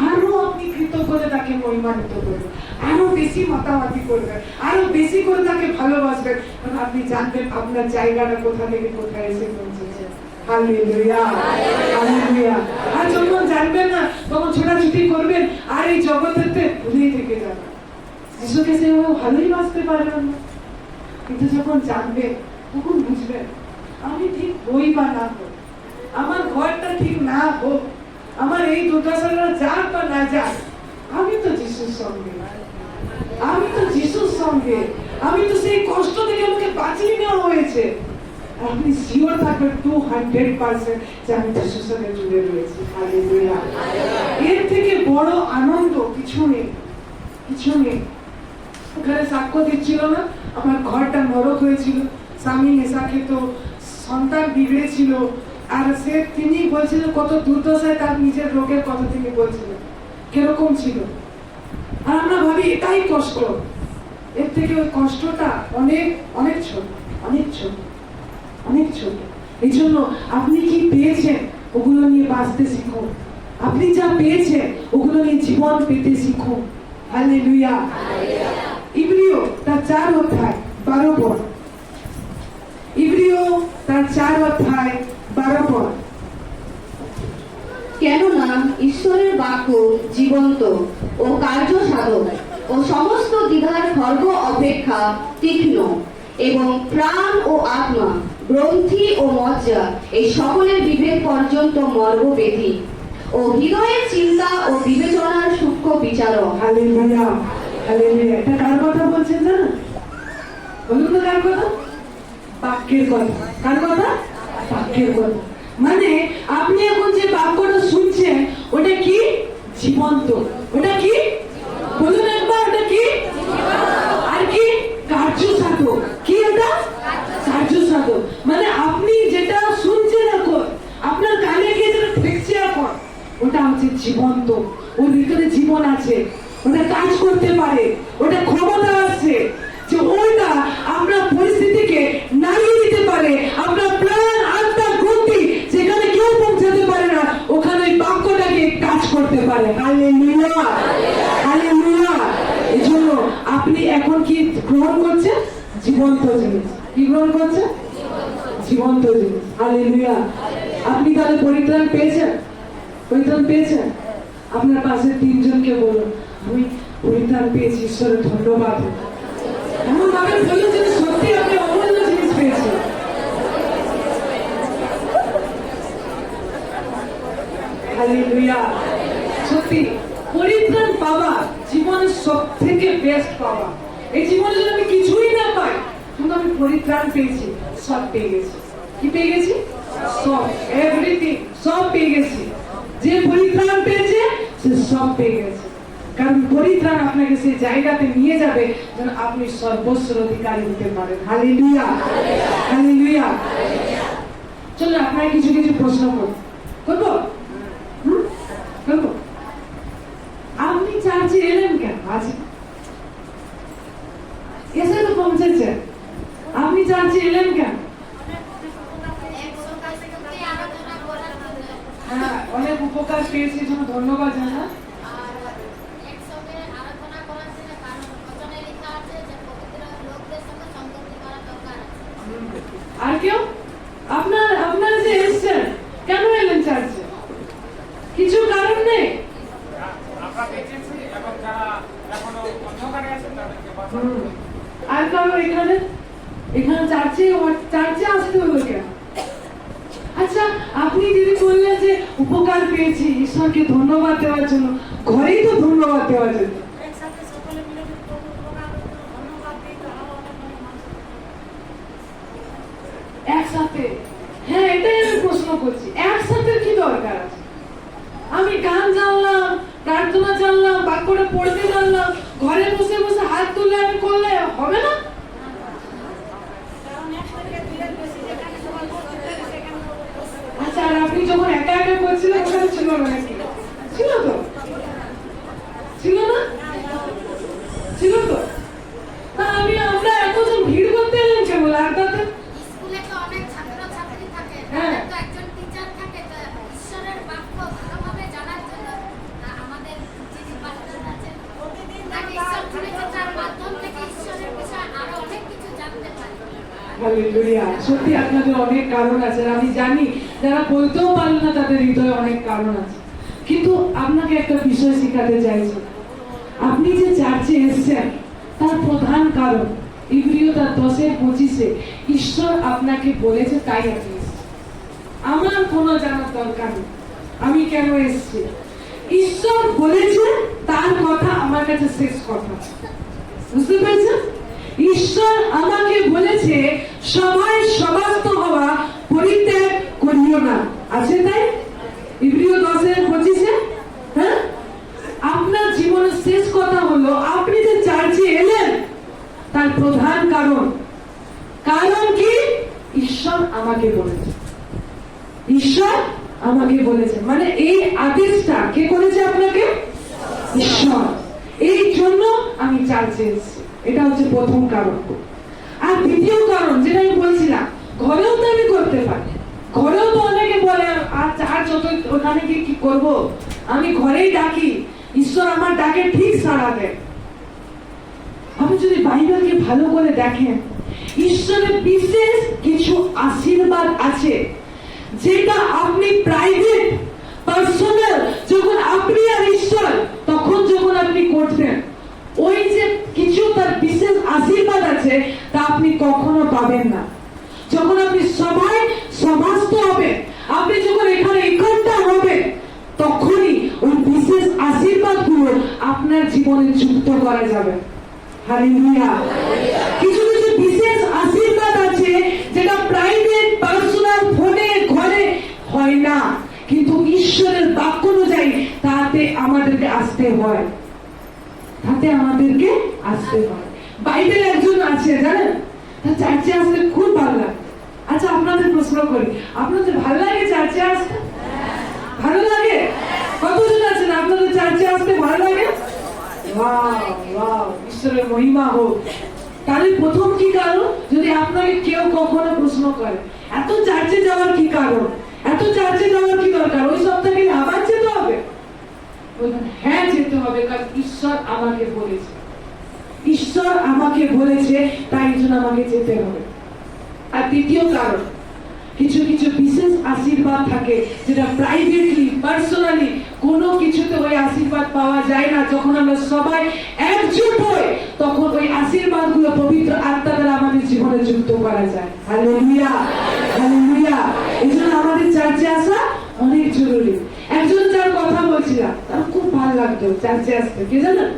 আরো আপনি কৃতজ্ঞতা তাকে মহিমান্বিত করবেন, আরো বেশি মাতামাতি করবেন, আরো বেশি করে তাকে ভালোবাসবেন, কারণ আপনি জানবেন আপনার জায়গাটা কোথা থেকে কোথায় এসে পৌঁছেছে। Hallelujah, hallelujah. আর যখন জানবেন না, তখন ছোটাছুটি করবেন আর এই জগতেতে ভুলেই থেকে যাবেন। যিশুকে সেভাবে ভালোই বাঁচতে পারবেন না, কিন্তু যখন জানবেন, তখন বুঝবেন আমি ঠিক হই বা না হই, আমার ঘরটা ঠিক না হোক, আমার এই দুর্দশাটা যাক বা না যাক, আমি তো যিশুর সঙ্গে, আমি তো যিশুর সঙ্গে, আমি তো সেই কষ্ট থেকে আমাকে বাঁচিয়ে নেওয়া হয়েছে। আপনি শিওর থাকবেন 200% যে আমি যিশুর সঙ্গে জুড়ে রয়েছি। হালেলুয়া। এর থেকে বড় আনন্দ কিছু নেই, কিছু নেই। ওখানে সাক্ষ্য দিচ্ছিল না, আমার ঘরটা নরক হয়েছিল, স্বামী নেশা খেত, সন্তান বিগড়েছিল, আর তিনি বলছিলেন কত দুর্দশায় তার নিজের রোগের কথা তিনি বলছিলেন, কিরকম ছিল। আর আমরা ভাবি এটাই কষ্ট, এর থেকে ওই কষ্টটা অনেক অনেক ছোট, অনেক ছোট, অনেক ছোট। এই জন্য আপনি কি পেয়েছেন ওগুলো নিয়ে বাঁচতে শিখুন, আপনি যা পেয়েছেন ওগুলো নিয়ে জীবন পেতে শিখুন। হালেলুয়া। ইব্রিয় তার 4 অধ্যায় 12 পদ, ইব্রিয় তার 4 অধ্যায় 12 পদ। কেননা ঈশ্বরের বাক্য জীবন্ত ও কার্য সাধক ও সমস্ত দ্বিধার খর্গ অপেক্ষা তীক্ষ্ণ, এবং প্রাণ ও আত্মা, গ্রন্থি ও মজ্জা, এই সকলের বিবেক পর্যন্ত মর্মবেদী ও হৃদয়ের চিন্তা ও বিবেচনার সূক্ষ্ম বিচারক। Hallelujah, hallelujah. এটা কার কথা বলছেন জানো? বলুন তো কার কথা? বাক্যের কথা। কার কথা? বাক্যের কথা। মানে আপনি এখন যে বাক্যটা শুনছেন, ওটা কি? জীবন্ত। ওটা কি? বলুন একবার, ওটা কি? আর কি? কার্য সাধক। কি এটা? কার্য সাধক। মানে আপনি যেটা শুনছেন এখন, আপনার কানে গিয়ে যেটা ঠেকছে এখন, ওটা হচ্ছে জীবন্ত। ওর ভিতরে জীবন আছে, ওটা কাজ করতে পারে, ওটা ক্ষমতা আছে যে ওইটা আপনার পরিস্থিতিকে নাড়িয়ে দিতে পারে। আপনার প্রাণ, আত্মা, গ্রন্থি যেখানে কেউ পৌঁছাতে পারে না, ওখানে ওই বাক্যটাকে কাজ করতে পারে। Hallelujah, hallelujah. এই জন্য আপনি এখন কি গ্রহণ করছেন? জীবন্ত জিনিস। কি গ্রহণ করছেন? জীবন্ত জিনিস। হালেলুয়া। আপনি তাহলে পরিত্রাণ পেয়েছেন? পরিত্রাণ পেয়েছেন? আপনার পাশে 3 জনকে বলুন, আমি পরিত্রাণ পেয়েছি, ঈশ্বরের ধন্যবাদ। এমন ভাবে বলুন যে সত্যি আপনি অমূল্য জিনিস পেয়েছেন। হালেলুয়া। সত্যি পরিত্রাণ পাওয়া জীবনের সব থেকে বেস্ট পাওয়া। এই জীবনে যদি আমি কিছুই না পাই, কিন্তু আমি পরিত্রাণ পেয়েছি, সব পেয়ে গেছি। কি পেয়ে গেছি? সব, এভরিথিং, সব পেয়ে গেছি। যে পরিত্রাণ পেয়েছে সে সব পেয়ে গেছে, কারণ পরিত্রাণ আপনাকে সেই জায়গাতে নিয়ে যাবে যেন আপনি সর্বস্ব অধিকারী হতে পারেন। Hallelujah, hallelujah. চলো আপনারা কিছু কিছু প্রশ্ন করবো। করবো। আপনি চার্চে এলেন কেন আজ? পৌঁছেছেন? আপনি চার্চে এলেন কেন? হ্যাঁ, অনেক উপকার পেয়েছি, জন্য ধন্যবাদ জানা। আর কেউ? আপনারা যে এসেছেন, কেন এলেন চার্চে? কিছু কারণ নেই? আর কারো এখানে চার্চে আসতে হলো কেন? আচ্ছা, আপনি যদি বললেন যে উপকার পেয়েছি ঈশ্বরকে ধন্যবাদ দেওয়ার জন্য, ঘরেই তো ধন্যবাদ দেওয়া যেত। একসাথে, হ্যাঁ, এটাই আমি প্রশ্ন করছি, একসাথে কি দরকার আছে? আমি গান জানলাম, প্রার্থনা জানলাম, বাক্যটা পড়তে জানলাম, ঘরে বসে বসে হাত তুলে আমি করলে হবে না? আচ্ছা, আর আপনি যখন একা একা করছিলেন ওখানে ছিল না নাকি? ছিল তো? ছিল না? ছিল তো? তা আমরা এতজন ভিড় করতে এলেন কেবল আড্ডাতে? হ্যাঁ, হালেলুয়া। সত্যি আপনাদের অনেক কারণ আছে, আমি জানি যারা বলতেও পারল না তাদের হৃদয়ে অনেক কারণ আছে, কিন্তু আপনাকে একটা বিষয় শিখাতে চাইছি। আপনি যে চার্চে এসেছেন তার প্রধান কারণ ইব্রিয় তার 10:25 ঈশ্বর আপনাকে বলেছে, তাই আপনি এসেছেন। আমার কোনো জানার দরকার নেই আমি কেন এসেছি। ঈশ্বর বলেছে, তার কথা আমার কাছে শেষ কথা। বুঝতে পেরেছেন? ঈশ্বর আমাকে বলেছে সবাই সমাপ্ত হওয়া পরিত্যাগ করিও না, আছে তাই? ইব্রিয় 10:25। হ্যাঁ, আপনার জীবনের শেষ কথা হলো আপনি যে চার্চে এলেন তার প্রধান কারণ কি? ঈশ্বর আমাকে বলেছে। ঈশ্বর আমাকে বলেছে, মানে এই আদেশটা কে করেছে আপনাকে? ঈশ্বর। এই জন্য আমি চার্চে এসেছি, এটা হচ্ছে প্রথম কারণ। আর দ্বিতীয় কারণ যেটা আমি বলছিলাম, ঘরেও তো আমি করতে পারি। ঘরেও তো অনেকে বলে আর চার্চ ওখানে গিয়ে কি করব, আমি ঘরেই ডাকি, ঈশ্বর আমার ডাকে ঠিক সাড়া দেয়। আপনি যদি বাইবেলকে ভালো করে দেখেন, ঈশ্বরের বিশেষ কিছু আশীর্বাদ আছে যেটা আপনি প্রাইভেট পার্সোনাল যখন আপনি আর ঈশ্বর তখন যখন আপনি করতেন, ওই যে কিছু তার বিশেষ আশীর্বাদ আছে তা আপনি কখনো পাবেন না। যখন আপনি সবাই সমাস্ত হবেন, আপনি যখন এখানে একত্রিত হবেন, তখনই ওই বিশেষ আশীর্বাদগুলো আপনার জীবনে যুক্ত করা যাবে। হালেলুয়া। কিছু কিছু বিশেষ আশীর্বাদ আছে যেটা প্রাইভেট পার্সোনাল ফোনে ঘরে হয় না, কিন্তু ঈশ্বরের বাক্য অনুযায়ী তাতে আমাদেরকে আসতে হয়। বাইবেল একজন আছে জানেন, তার চার্চে আসতে খুব ভালো লাগে। আচ্ছা, আপনাদের প্রশ্ন করি, আপনাদের ভালো লাগে চার্চে আসতে? ভালো লাগে? কতজন আছেন আপনাদের চার্চে আসতে ভালো লাগে? ঈশ্বরের মহিমা হোক। তাহলে প্রথম কি কারণ, যদি আপনাকে কেউ কখনো প্রশ্ন করে এত চার্চে যাওয়ার কি কারণ, এত চার্চে যাওয়ার কি দরকার, ওই সপ্তাহে আবার যেতে হবে? হ্যাঁ, যেতে হবে, কারণ ঈশ্বর আমাকে বলেছে। ঈশ্বর আমাকে বলেছে, তাই জন্য আমাকে যেতে হবে। আর দ্বিতীয় কারণ, কিছু কিছু বিশেষ আশীর্বাদ থাকে যেটা প্রাইভেটলি পার্সোনালি কোনো কিছুতে ওই আশীর্বাদ পাওয়া যায় না। যখন আমরা সবাই একজোট হই তখন ওই আশীর্বাদ গুলো পবিত্র আত্মা দ্বারা আমাদের জীবনে যুক্ত করা যায়। Hallelujah, hallelujah. এই জন্য আমাদের চার্চে আসা অনেক জরুরি। একজন যার কথা বলছিলাম, তার খুব ভালো লাগতো চার্চে আসতে, কে জানেন?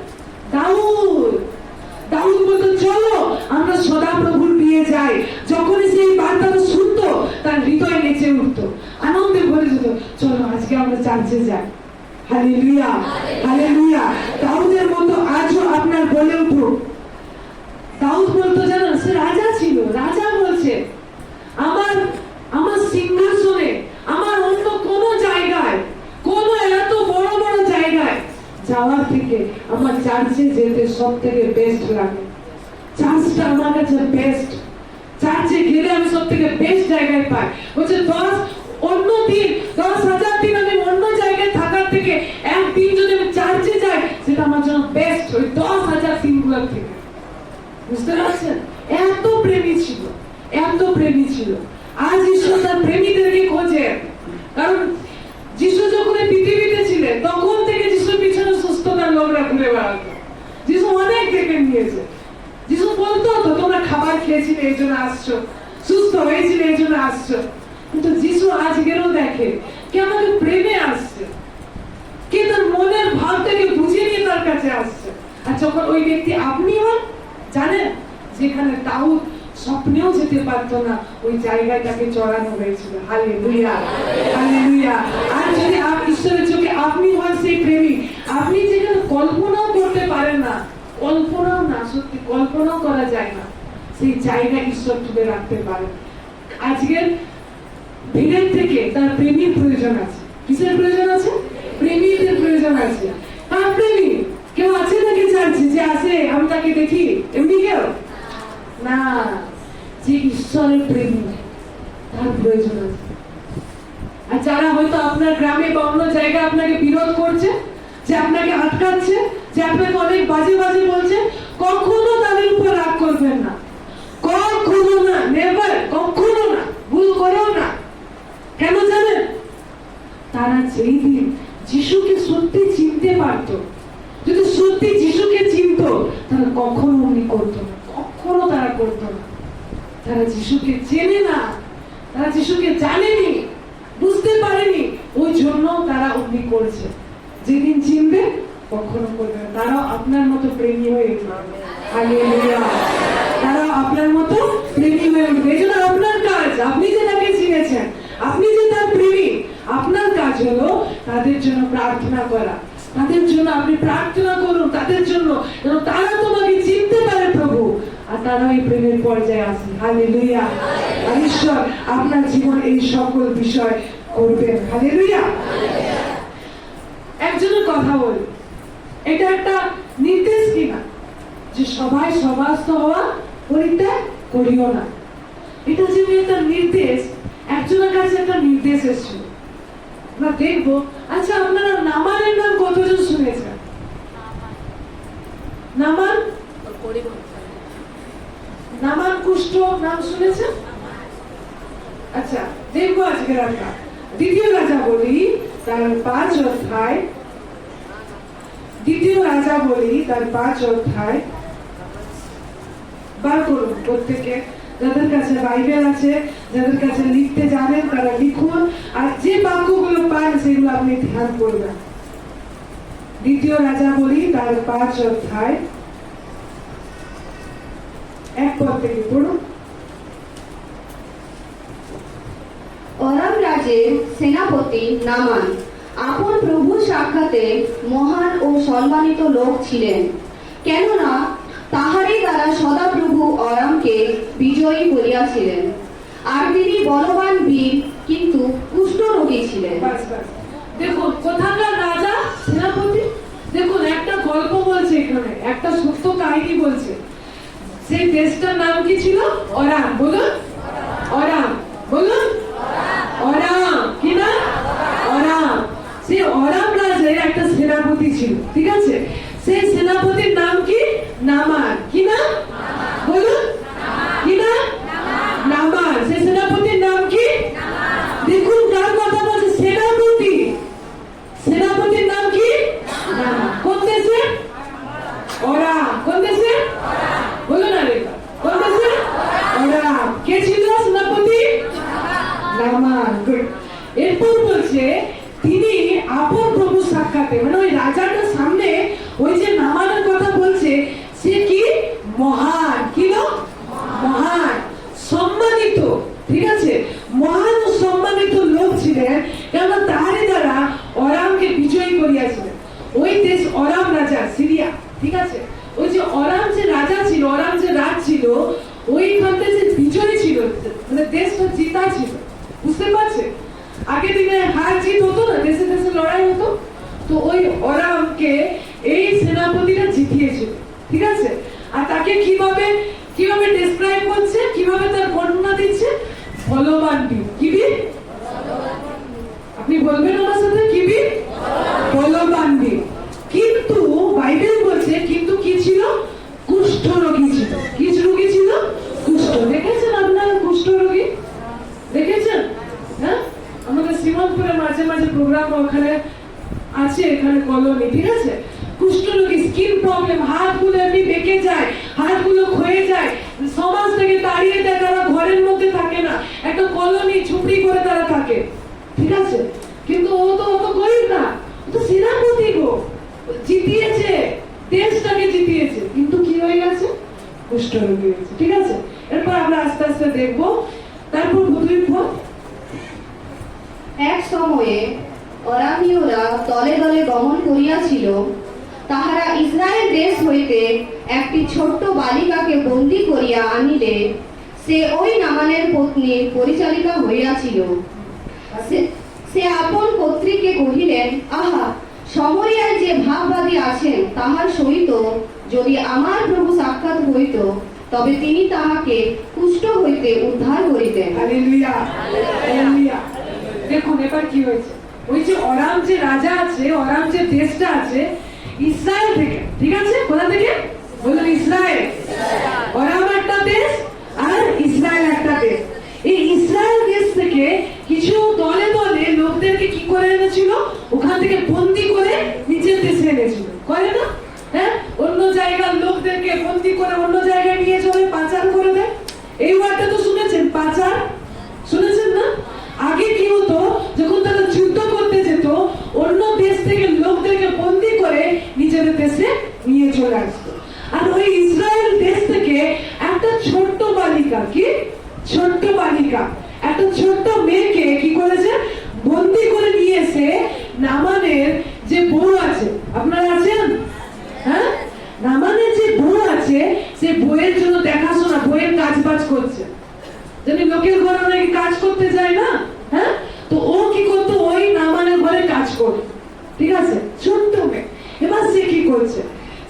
দাউদ বলতো, চলো আমরা সদাপ্রভুর বিয়ে যাই। যখনই সেই বার্তাটা শুনতো তার হৃদয় নেচে উঠতো, আনন্দে ভরে যেত, চলো আজকে আমরা চার্চে যাই। Hallelujah, hallelujah. দাউদের মতো আজও আপনার বলে উঠুক। দাউদ বলতো, জানেন, সে রাজা ছিল, রাজা বলছে আমার সিংহাসনে, আমার অন্য কোন জায়গায়, কোন এত বড় বড় জায়গায় যাওয়ার থেকে আমার চার্চে যেতে সব থেকে বেস্ট লাগে। চার্চটা আমার কাছে বেস্ট, চার্চে গেলে আমি সব থেকে বেস্ট জায়গায় পাই। বলছে 10,000 দিন আমি অন্য জায়গায় থাকার থেকে একদিন যদি আমি চার্চে যাই সেটা আমার জন্য বেস্ট, ওই 10,000 দিনগুলোর থেকে। বুঝতে পারছেন? এত প্রেমী ছিল, এত প্রেমী ছিল। আজ ঈশ্বর তার প্রেমীদেরকে খোঁজে, কারণ যিশু যখন এই পৃথিবীতে ছিলেন তখন থেকে যিশুর পিছনে সুস্থতার লোকরা ঘুরে বেড়াতো। যিশু অনেক দেখে নিয়েছে। যিশু বলতো তো তোমরা খাবার খেয়েছিলে এই জন্য আসছো, সুস্থ হয়েছিলে এই জন্য আসছো। কিন্তু যিশু আজকেরও দেখে কে আমাকে প্রেমে আসছে, কে তার মনের ভাবটাকে বুঝে নিয়ে তার কাছে আসছে। আর যখন ওই ব্যক্তি আপনি হন, জানেন যেখানে দাউদ স্বপ্নেও যেতে পারতো না ওই জায়গায় তাকে চড়ানো হয়েছিল। Hallelujah, hallelujah. আর যদি ঈশ্বরের চোখে আপনি হন সেই প্রেমী, আপনি যেখানে কল্পনাও করতে পারেন না, কল্পনাও না, সত্যি কল্পনাও করা যায় না, সেই জায়গায় ঈশ্বর তুলে রাখতে পারে। আজকের ভিড়ের থেকে তার প্রেমীর প্রয়োজন আছে। কিসের প্রয়োজন আছে? প্রেমীদের প্রয়োজন আছে। কার প্রেমী? কেউ আছে নাকি চার্চে যে আসে আমি তাকে দেখি এমনি কেউ না, যে ঈশ্বরের প্রেমী তার প্রয়োজন আছে। আর যারা হয়তো আপনার গ্রামে বা অন্য জায়গায় আপনাকে বিরোধ করছে, যে আপনাকে আটকাচ্ছে, যে আপনাকে অনেক বাজে বাজে বলছে, কখনো তাদের উপর রাগ করবেন না, কখনো না, নেভার, কখনো না, ভুল করেও না। কেন জানেন? তারা যেই দিন যিশুকে সত্যি চিনতে পারত, যদি সত্যি যিশুকে চিনত, তারা কখনো অমনি করতো না, কখনো তারা করতো না। তারা যিশুকে চেনে না, তারা যিশুকে জানেনি, বুঝতে পারেনি, ওই জন্য তারা অমনি করছে। যেদিন চিনবে কখনো করবে না। তারাও আপনার মতো প্রেমী হয়ে উঠবে। হালেলুয়া। তারাও আপনার মতো প্রেমী হয়ে উঠবে। এই জন্য আপনার কাজ, আপনি যে তাকে চিনেছেন, আপনি যে তার প্রেমী, আপনার কাজ হলো তাদের জন্য প্রার্থনা করা। তাদের জন্য আপনি প্রার্থনা করুন, তাদের জন্য যেন তারা তোমাকে চিনতে পারে প্রভু, আর তারা এই প্রেমের পর্যায়ে আসে। হালেলুয়া। আর ঈশ্বর আপনার জীবন এই সকল বিষয় করবেন। হালেলুয়া। একজনের কথা বলি, এটা একটা নির্দেশ কিনা যে সবাই সবাস্ত হওয়া পরিত্যাগ করিও না। এটা যে একটা নির্দেশ, একজনের কাছে একটা নির্দেশ এসেছিল। আমরা দেখবো। আচ্ছা, আপনারা নামানের নাম কতজন শুনেছেন? নামান, নামান কুষ্ঠ নাম শুনেছেন? আচ্ছা, দেখবো আজকের আমরা দ্বিতীয় রাজা বলি তার 5 অধ্যায়, দ্বিতীয় রাজা বলি তার 5 অধ্যায় বার করুন প্রত্যেকে। যাদের কাছে বাইবেল আছে, যাদের কাছে লিখতে জানেন তারা লিখুন, আর যে বাক্যগুলো পান সেগুলো আপনি ধ্যান করবেন। দ্বিতীয় রাজা বলি তার 5 অধ্যায় 1 পদ থেকে পড়ুন। অরাম রাজ্যের সেনাপতি নামান আপন প্রভুর সাক্ষাতে মহান ও সম্মানিত লোক ছিলেন, কেননা তাহারই দ্বারা সদাপ্রভু অরামকে বিজয়ী করিয়াছিলেন। আর তিনি বলবান বীর, কিন্তু কুষ্ঠরোগী ছিলেন। দেখুন কোথাকার রাজা, সেনাপতি। দেখুন একটা গল্প বলছে এখানে, একটা সত্য কাহিনী বলছে। সেই দেশটার নাম কি ছিল? অরাম। বলুন অরাম, বলুন অরাম। কি না? অরাম। সেই অরাম রাজ্যের একটা সেনাপতি ছিল, ঠিক আছে? সেই সেনাপতির নাম কি? নামান। কি না? বলুন কি না? নামান। সেই সেনাপতির নাম কি? দেখুন কার কথা বলছে? সেনাপতি। সেনাপতির নাম কি? নামান। কোন দেশে? অরাম। কোন দেশে? বলুন আরেকবার। কোন দেশে? অরাম। কে ছিল সেনাপতি? নামান। গুড। এরপর বলছে তিনি আপন প্রভু সাক্ষাতে, মানে ওই রাজাটার সামনে ওই যে নামানের কথা বলছে, সে কি মহান, কি না? মহান, সম্মানিত, ঠিক আছে? মহান ও সম্মানিত লোক ছিলেন, কেননা তারই দ্বারা অরামকে বিজয়ী করিয়াছিলেন। ওই দেশ অরাম রাজা, সিরিয়া, ঠিক আছে? ওই যে অরাম যে রাজা ছিল, অরাম যে রাজ ছিল, ওইখানে যে বিজয়ী ছিল, মানে দেশটা জিতা ছিল। বুঝতে পারছে? আগে দিনে হার জিত হতো না, দেশে দেশে লড়াই হতো, তো ওই অরামকে এই সেনাপতিরা জিতিয়েছিল, ঠিক আছে? আর তাকে কিভাবে কিভাবে তার বর্ণনা দিচ্ছে? বলবান বীর। কি বীর? আপনি বলবেন আমার সাথে, কি বীর? বলবান বীর। কিন্তু বাইবেল বলছে কিন্তু কি ছিল? কুষ্ঠ রোগী ছিল। কি রোগী ছিল? কুষ্ঠ। দেখেছেন আপনারা কুষ্ঠ রোগী? দেখেছেন? হ্যাঁ, আমাদের শ্রীমন্তপুরে মাঝে মাঝে প্রোগ্রাম ওখানে আছে, এখানে কলোনি, ঠিক আছে? কুষ্ঠরোগী, স্কিন প্রবলেম, হাতগুলো এমনি বেঁকে যায়, হাতগুলো ক্ষয়ে যায়, সমাজ থেকে তাড়িয়ে দেয়, তারা ঘরের মধ্যে থাকে না, একটা কলোনি ঝুপড়ি করে তারা থাকে, ঠিক আছে? কিন্তু ও তো গরিব না, ও তো সেনাপতি গো, জিতিয়েছে, দেশটাকে জিতিয়েছে, কিন্তু কি হয়ে গেছে? কুষ্ঠরোগী হয়েছে, ঠিক আছে? এরপর আমরা আস্তে আস্তে দেখবো। তারপর বুধুর পর এক সময়ে অরামীয়রা দলে দলে গমন করিয়াছিল। তাহারা ইসরায়েল দেশ হইতে একটি ছোট্ট বালিকাকে বন্দী করিয়া আনিলে সে ওই নামানের পত্নীর পরিচারিকা হইয়াছিল। সে আপন কর্ত্রীকে কহিলেন, আহা, সমরিয়ায় যে ভাববাদী আছেন তাহার সহিত যদি আমার প্রভু সাক্ষাৎ হইত তবে তিনি তাহাকে কুষ্ঠ হইতে উদ্ধার করিতেন। Hallelujah, hallelujah. দেখুন এবার কি হয়েছে? ওই যে অরাম যে রাজা আছে, অরাম যে দেশটা আছে, ইসরায়েল থেকে, ঠিক আছে? কোথা থেকে? বলুন, ইসরায়েল। অরাম একটা দেশ আর ইসরায়েল একটা দেশ। এই ইসরায়েল দেশ থেকে কিছু দলে দলে লোকদেরকে কি করে এনেছিল? ওখান থেকে বন্দি করে নিজের দেশে এনেছিল, করে না? হ্যাঁ, অন্য জায়গার লোকদেরকে বন্দি করে অন্য জায়গায় নিয়ে চলে পাচার করে দেয়। এই ওয়ার্ডটা তো শুনেছেন, পাচার, শুনেছেন না? আগে কি হতো, যখন তারা যুদ্ধ করতে যেত, অন্য দেশ থেকে লোকদেরকে বন্দি করে নিজেদের দেশে নিয়ে চলে আসতো। আর ওই ইসরায়েল দেশ থেকে একটা ছোট্ট বালিকা, কি ছোট্ট বালিকা, একটা ছোট্ট মেয়েকে কি করেছে? বন্দি করে নিয়ে এসে নামানের যে বউ আছে, আপনারা আছেন? হ্যাঁ, নামানের যে বউ আছে, সে বউয়ের জন্য দেখাশোনা, বউয়ের কাজ বাজ করছে। জানি লোকের ঘরে অনেকে কাজ করতে যায় না, হ্যাঁ, তো ও কি করতো? ওই নামানের ঘরে কাজ করতো, ঠিক আছে? ছোট্ট মেয়ে। এবার সে কি করছে?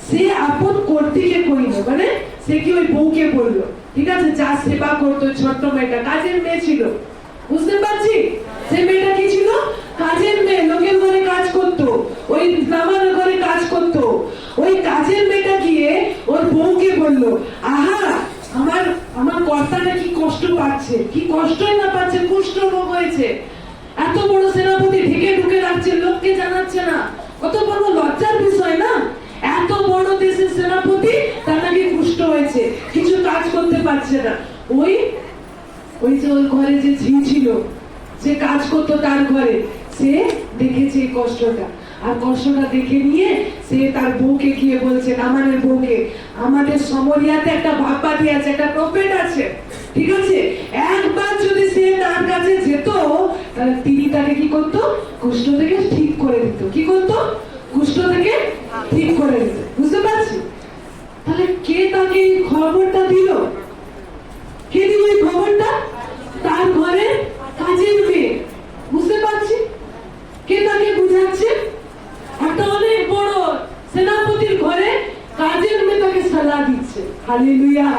সে আপন কর্ত্রীকে কইল, মানে সে কি ওই বউকে বললো, ঠিক আছে, যা সেবা করতো ছোট্ট মেয়েটা, কাজের মেয়ে ছিল, বুঝতে পারছি? সে মেয়েটা কি ছিল? কাজের মেয়ে, লোকের ঘরে কাজ করতো, ওই নামানের ঘরে কাজ করতো। ওই কাজের মেয়েটা গিয়ে ওর বউকে বললো, আহা, আমার কর্তাটা কি কষ্ট পাচ্ছে, কি কষ্টই না পাচ্ছে, কুষ্ঠ রোগ হয়েছে, এত বড় সেনাপতি ঢেকে ঢুকে রাখছে, লোককে জানাচ্ছে না, কত বড় লজ্জার বিষয় না? এত বড় দেশের সেনাপতি, তার নাকি কুষ্ঠ হয়েছে, কিছু কাজ করতে পারছে না। ওই যে ওই ঘরে যে ঝি ছিল, যে কাজ করতো তার ঘরে, সে দেখেছে এই কষ্টটা, আর কষ্টটা দেখে নিয়ে সে তার বউকে গিয়ে বলছে, নামানের বউকে, আমাদের সমরিয়াতে একটা ভাববাদী আছে, একটা প্রফেট আছে, ঠিক আছে? একবার যদি সে তার কাছে যেত, তাহলে তিনি তাকে কি করতো? কুষ্ঠ থেকে ঠিক করে দিত। কি করতো? কুষ্ঠ থেকে ঠিক করে দিত। বুঝতে পারছি? তাহলে কে তাকে এই খবরটা দিল? কে দিল এই খবরটা? তার ঘরে কাজের মেয়ে। বুঝতে পারছি? কে তাকে বুঝাচ্ছে? একটা অনেক বড় সেনাপতির ঘরে কাজের মেয়ে তাকে সালাহ দিচ্ছে। হালেলুয়া।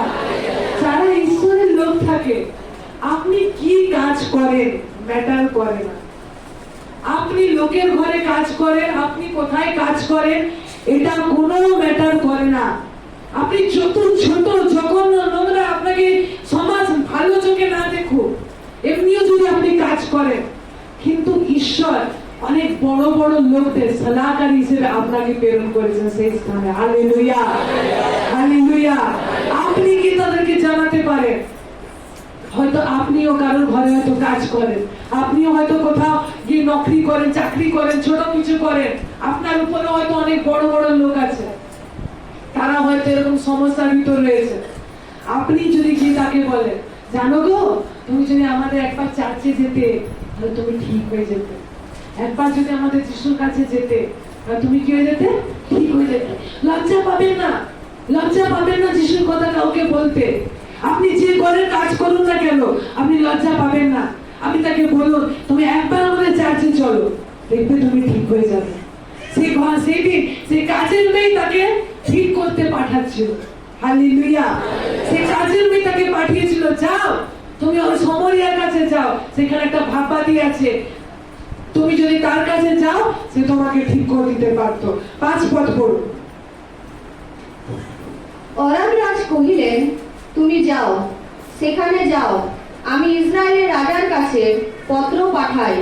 যারা ঈশ্বরের লোক থাকে, আপনি কি কাজ করেন ম্যাটার করে না। আপনি লোকের ঘরে কাজ করেন, আপনি কোথায় কাজ করেন, এটা কোনো ম্যাটার করে না। আপনি যত ছোট, জঘন্য, নোংরা, আপনাকে সমাজ ভালো চোখে না দেখুক, এমনিও যদি আপনি কাজ করেন, কিন্তু ঈশ্বর অনেক বড় বড় লোকদের সালাহকারী হিসেবে আপনাকে প্রেরণ করেছেন সেই স্থানে। Hallelujah, hallelujah. আপনি কি তাদেরকে জানাতে পারেন? হয়তো আপনিও কারোর ঘরে হয়তো কাজ করেন, আপনিও হয়তো কোথাও গিয়ে নকরি করেন, চাকরি করেন, ছোট কিছু করেন, আপনার উপরে হয়তো অনেক বড় বড় লোক আছে, তারা হয়তো এরকম সমস্যার ভিতর রয়েছে। আপনি যদি গিয়ে তাকে বলেন, জানো গো, তুমি যদি আমাদের একবার চার্চে যেতে, তাহলে তুমি ঠিক হয়ে যেতে, একবার যদি আমাদের যিশুর কাছে যেতে, তাহলে তুমি কি হয়ে যেতে? ঠিক হয়ে যেতে। লজ্জা পাবেন না, লজ্জা পাবেন না যিশুর কথা কাউকে বলতে। আপনি যে ঘরের কাজ করুন না কেন, আপনি লজ্জা পাবেন না। আপনি তাকে বলুন, তুমি একবার আমাদের চার্চে চলো, দেখবে তুমি ঠিক হয়ে যাবে। সেই ঘর, সেই দিন, সেই কাজের মেয়ে তাকে ঠিক করতে পাঠাচ্ছিল। হালেলুয়া। সেই কাজের মেয়ে তাকে পাঠিয়েছিল, যা তুমি ওই সমরিয়ার কাছে যাও, সেখানে একটা ভাববাদী আছে, তুমি যদি তার কাছে যাও সে তোমাকে ঠিক করে দিতে পারতো। 5 পদ পড়ুন। অরামরাজ কহিলেন, তুমি যাও, সেখানে যাও, আমি ইসরায়েলের রাজার কাছে পত্র পাঠাই।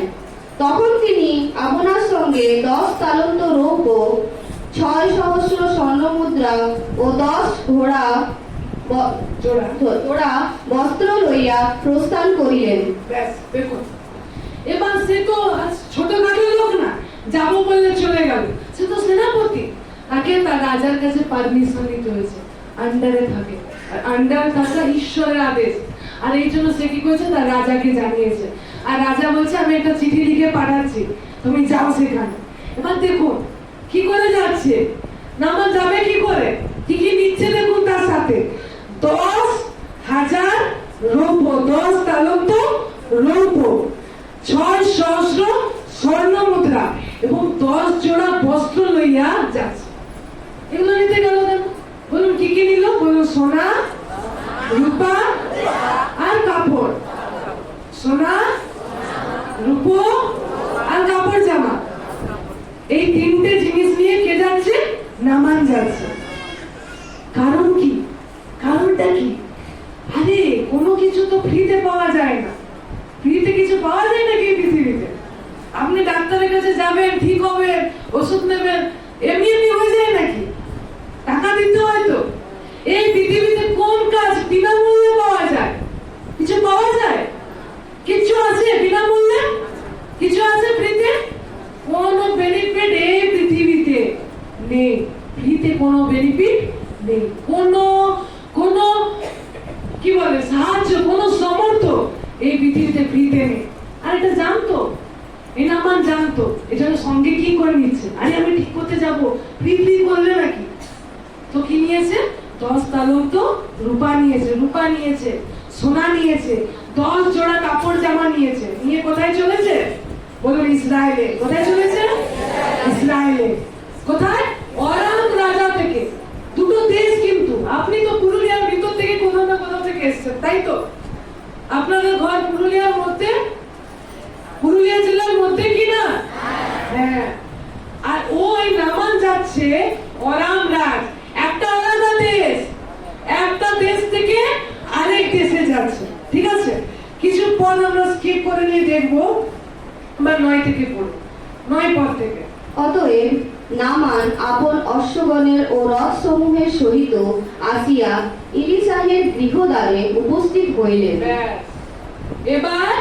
তখন তিনি আপনার সঙ্গে 10 তালন্ত রৌপ্য, 6 সহস্র স্বর্ণমুদ্রা ও 10 ঘোড়া জোড়া বস্ত্র লইয়া প্রস্থান করিলেন। ব্যাস দেখুন, এবার সে তো ছোটখাটো লোক না, যাবো বললে চলে গেল, সে তো সেনাপতি, তাকে তার রাজার কাছে পারমিশন নিতে হয়েছে, আন্ডারে থাকে, আর আন্ডার থাকা ঈশ্বরের আদেশ, আর এই জন্য সে কি করেছে, তার রাজাকে জানিয়েছে, আর রাজা বলছে আমি একটা চিঠি লিখে পাঠাচ্ছি, তুমি যাও সেখানে। এবার দেখুন কি করে যাচ্ছে, নামান যাবে কি করে, কি কি নিচ্ছে দেখুন, তার সাথে 10,000 রৌপ্য, 10 তালন্ত রৌপ্য, 6 সহস্র স্বর্ণ মুদ্রা এবং 10 জোড়া বস্ত্র লইয়া যাচ্ছে। এগুলো নিতে গেল কেন বলুন, কি কি নিল বলুন, সোনা, রূপা আর কাপড়, সোনা, রূপো আর কাপড় জামা, এই 3টে জিনিস নিয়ে কে যাচ্ছে, নামান যাচ্ছে। কারণ কি, কারণটা কি, আরে কোনো কিছু তো ফ্রিতে পাওয়া যায় না, ফ্রিতে কিছু পাওয়া যায় নাকি এই পৃথিবীতে? আপনি ডাক্তারের কাছে যাবেন, ঠিক হবে, ওষুধ নেবেন, এমনি এমনি হয়ে যায় নাকি? টাকা দিতে হয় তো। এই পৃথিবীতে কোন কাজ বিনামূল্যে পাওয়া যায়? কিছু পাওয়া যায়? কিছু আছে বিনামূল্যে? কিছু আছে ফ্রিতে? কোনো বেনিফিট এই পৃথিবীতে নেই, ফ্রিতে কোনো বেনিফিট নেই, কোনো কোনো কি বলে সাহায্য, কোনো সমর্থ এই পৃথিবীতে ফ্রিতে নেই। আর এটা জানতো, এই নামান জানতো, এটা সঙ্গে কি করে নিচ্ছে, আরে আমি ঠিক করতে যাবো, ফ্রি ফ্রি করলে নাকি? তো কি নিয়েছে, 10 তালন্ত রূপা নিয়েছে, রূপা নিয়েছে, সোনা নিয়েছে, 10 জোড়া কাপড় জামা নিয়েছে, নিয়ে কোথায় চলেছে বলুন, ইসরায়েলে। কোথায় চলেছে? ইসরায়েলে। কোথায়? অরাম রাজা থেকে। দুটো দেশ কিন্তু, আপনি তো পুরুলিয়ার ভিতর থেকে কোথাও না কোথাও থেকে এসেছেন, তাই তো? আপনাদের ঘর পুরুলিয়ার মধ্যে, পুরুলিয়া জেলার মধ্যে কি না? হ্যাঁ। আর ওই নামান যাচ্ছে অরাম রাজ, একটা আলাদা দেশ, একটা দেশ থেকে আরেক দেশে যাচ্ছে, ঠিক আছে? কিছু পদ আমরা স্কিপ করে নিয়ে দেখবো, আমরা 9 থেকে পড়ব, 9 পদ থেকে। অতএব নামান আপন অশ্বগণের ও রথসমূহের সহিত আসিয়া ইলিশাহের গৃহদ্বারে উপস্থিত হইলেন। ব্যাস, এবার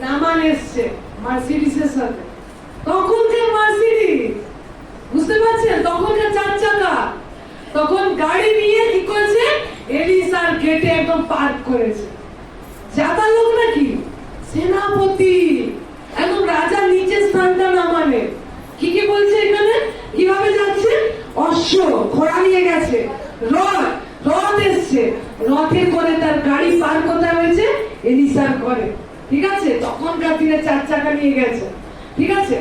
নামান এসছে মার্সিডিসের সাথে। তখনকার মার্সিডিস, বুঝতে পারছেন, তখনকার 4 চাকা, তখন গাড়ি নিয়ে কি করেছে, এলিসার গেটে একদম পার্ক করেছে। জাতা লোক নাকি, সেনাপতি, একদম রাজা নিচে স্থানটা নামানে। কি কি বলছে এখানে, কিভাবে যাচ্ছে, অশ্ব ঘোড়া নিয়ে গেছে, রথ এসছে, রথে করে তার গাড়ি পার কোথায় হয়েছে, এলিসার ঘরে, ঠিক আছে? তখনকার দিনে 4 চাকা নিয়ে গেছে, ঠিক আছে?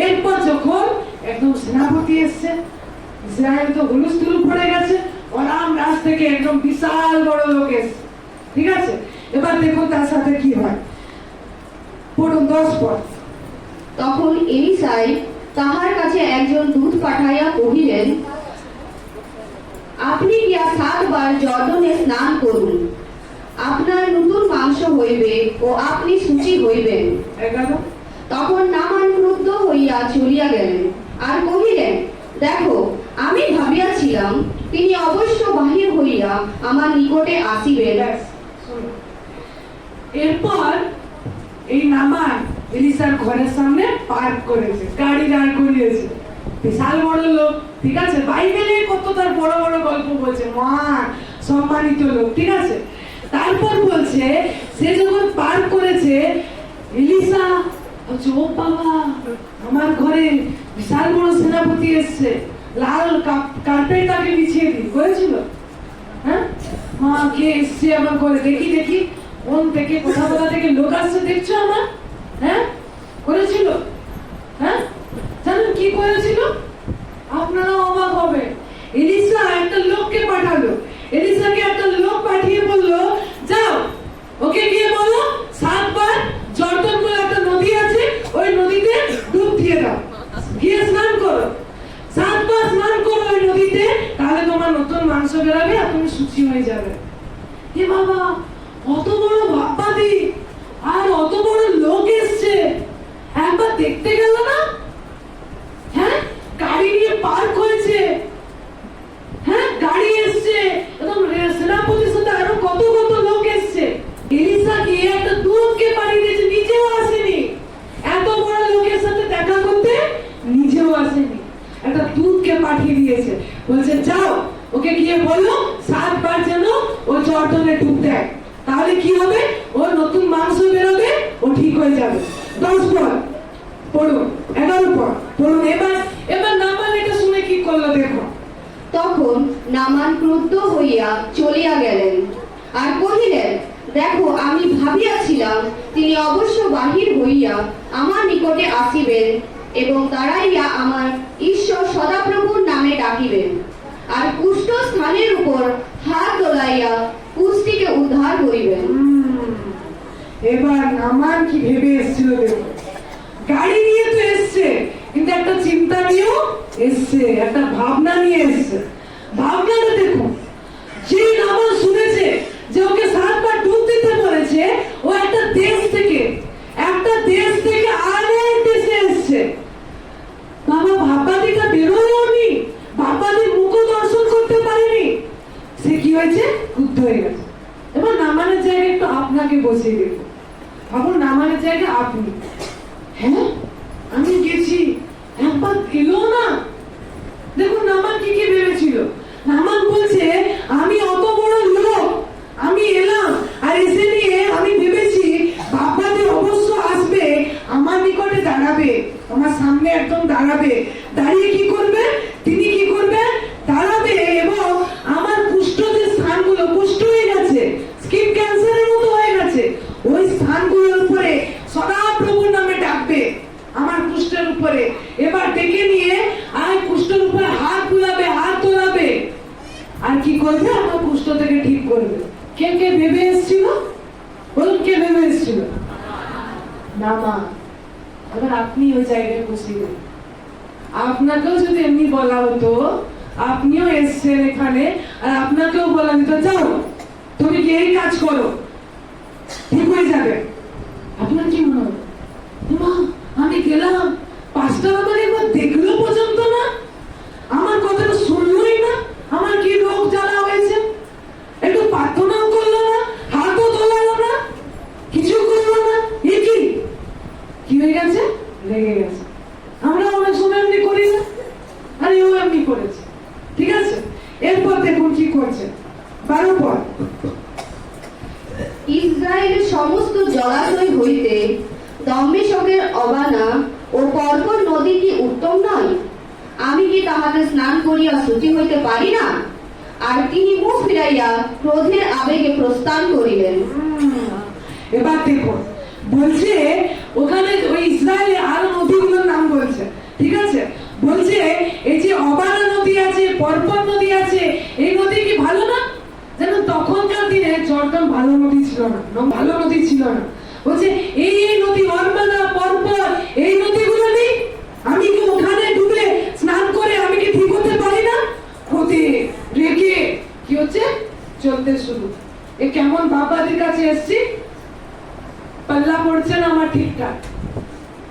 এরপর যখন একদম সেনাপতি এসছে, ইসরায়েল তো হুলুস্থুলু পড়ে গেছে, অরাম রাজ থেকে একদম বিশাল বড় লোক এসছে, ঠিক আছে? এবার দেখুন তার সাথে কি হয়, পড়ুন 10 পদ। তখন এলিসাই তাহার কাছে একজন দূত পাঠাইয়া কহিলেন, আপনি গিয়া 7 বার জর্দনে স্নান করুন, আপনার নতুন মাংস হইবে ও আপনি সূচি হইবেন। 11। তখন নামান ক্রুদ্ধ হইয়া চলিয়া গেলেন, আর কহিলেন, দেখো, আমি ভাবিয়াছিলাম তিনি অবশ্য বাহির হইয়া আমার নিকটে আসিবেন। এরপর এই নামান এলিসার ঘরের সামনে পার্ক করেছে, গাড়ি দাঁড় করিয়েছে, বিশাল বড় লোক, ঠিক আছে? বাইবেলে কত তার বড় বড় গল্প বলছে, মহান সম্মানিত লোক, ঠিক আছে? তারপর বলছে সে যখন পার্ক করেছে, এলিসা বলছে, ও বাবা, আমার ঘরে বিশাল বড় সেনাপতি এসছে, লাল কার্পেট তাকে বিছিয়ে দিই, করেছিল? হ্যাঁ, মা কে এসছে আমার ঘরে, দেখি দেখি কোন থেকে কোথা কোথা থেকে লোক আসছে, দেখছো আমার? হ্যাঁ, করেছিল? হ্যাঁ, জানেন কি করেছিল? আপনারা অবাক হবে, এলিসা একটা লোককে পাঠালো, এলিসাকে একটা লোক পাঠিয়ে বললো, যাও ওকে গিয়ে বলো হে বাবা, অত বড় বাপ্পাদি আর অত বড় লোক এসছে, একবার দেখতে গেল না? হ্যাঁ, গাড়ি নিয়ে পার্ক হয়েছে, হ্যাঁ গাড়ি এসছে, একদম সেনাপতির সাথে আরো কত কত লোক এসছে। এলিসা গিয়ে একটা দূতকে পাঠিয়ে দিয়েছে, নিজেও আসেনি। এত বড় লোকের সাথে দেখা করতে নিজেও আসেনি, একটা দূতকে পাঠিয়ে দিয়েছে। বলছে যাও, ওকে গিয়ে বলো 7 বার যেন ও জর্দনে ডুব দেয়, তাহলে কি হবে? ওর নতুন মাংস বেরোবে, ও ঠিক হয়ে যাবে। 10 পর পড়ুন, 11 পর পড়ুন। এবার নামান এটা শুনে কি করলো দেখো। তখন নামান ক্রুদ্ধ হইয়া চলিয়া গেলেন, আর কহিলেন, দেখো, আমি ভাবিয়াছিলাম তিনি অবশ্য বাহির হইয়া আমার নিকটে আসিবেন এবং দাঁড়াইয়া আমার ঈশ্বর সদাপ্রভুর নামে ডাকিবেন, আর কুষ্ঠ স্থানের উপর হাত তোলাইয়া কুষ্ঠটিকে উদ্ধার করিবেন। এবার নামান কি ভেবে এসেছিল দেখো। গাড়ি নিয়ে তো এসছে, কিন্তু একটা চিন্তা নিয়েও এসছে, একটা ভাবনা নিয়ে এসছে। ভাবনাটা দেখো, যে নামান শুনেছে যে ওকে 7 বার ডুব দিতে বলেছে, ও একটা দেশ থেকে আরেক দেশে এসছে। বাবা, ভাববাদিটা বেরোয়ও নি, ভাববাদির মুখও দর্শন করতে পারেনি। সে কি হয়েছে? ক্রুদ্ধ হয়ে গেছে। এবার নামানের জায়গায় একটু আপনাকে বসিয়ে দেবো। ভাবুন, নামানের জায়গায় আপনি। হ্যাঁ, আমি গেছি, একবার এলো না। দেখুন নামান কি কি ভেবেছিল। নামান বলছে, আমি অত বড় লোক, আমি এলাম, আর এসে নিয়ে আমি ভেবেছি বাবাতে অবশ্য আসবে, আমার নিকটে দাঁড়াবে, আমার সামনে একদম দাঁড়াবে। দাঁড়িয়ে কি করবে? তিনি কি করবে? দাঁড়াবে এবং আমার কুষ্ঠ যে স্থানগুলো কুষ্ঠ হয়ে গেছে, স্কিন ক্যান্সারের মতো হয়ে গেছে, ওই স্থানগুলোর উপরে সদাপ্রভুর নামে ডাকবে, আমার কুষ্ঠের উপরে। এবার ডেকে নিয়ে আর কুষ্ঠের উপরে হাত বুলাবে, হাত তোলাবে, আর কি করবে? আমার কুষ্ঠ থেকে ঠিক করবে। কে কে ভেবে এসেছিল? বলুন, কে ভেবে এসেছিল? নামান। এবার আপনি ওই জায়গায় বসিয়ে, আপনাকেও যদি এমনি বলা হতো, আপনিও এসছেন এখানে, আর আপনাকেও বলা হতো, যাও তুমি কি এই কাজ করো, ঠিক হয়ে যাবে, আপনার কি মনে হবে? মা, আমি গেলাম, 5টা আমার একবার দেখলো পর্যন্ত না, আমার কথাটা শুনলোই না, আমার কি রোগ জ্বালা হয়েছে, একটু প্রার্থনাও করলো না, হাতও তোলালো না, কিছু করলো না, এ কি হয়ে গেছে? লেগে গেছে। আমরা অনেক সময় এমনি করি না, আর এও এমনি করেছে। ঠিক আছে, এরপর দেখুন কি করছে। 12 পর। ইসরায়েলের সমস্ত জলাশয় হইতে দম্মেশকের অবানা ও পরপর নদী কি উত্তম নয়? আমি কি তাহাতে স্নান করিয়া শুচি হইতে পারি না? আর তিনি মুখ ফিরাইয়া ক্রোধের আবেগে প্রস্থান করিলেন। এবার দেখুন, বলছে ওখানে ওই ইসরায়েলে আরো নদীগুলোর নাম বলছে। ঠিক আছে, বলছে এই যে অবানা নদী আছে, পরপর নদী আছে, এই নদী কি ভালো না? যেন তখনকার দিনে জর্দান ভালো নদী ছিল না, ভালো নদী ছিল না। বলছে এই নদী অবানা, পরপর, এই নদীগুলো নেই, আমি কি ওখানে ডুবে স্নান করে আমি কি ঠিক হতে পারি না? হতে রেখে কি হচ্ছে? চলতে শুরু। এ কেমন বাবাদের কাছে এসছি, পাল্লা পড়ছে না আমার ঠিকঠাক,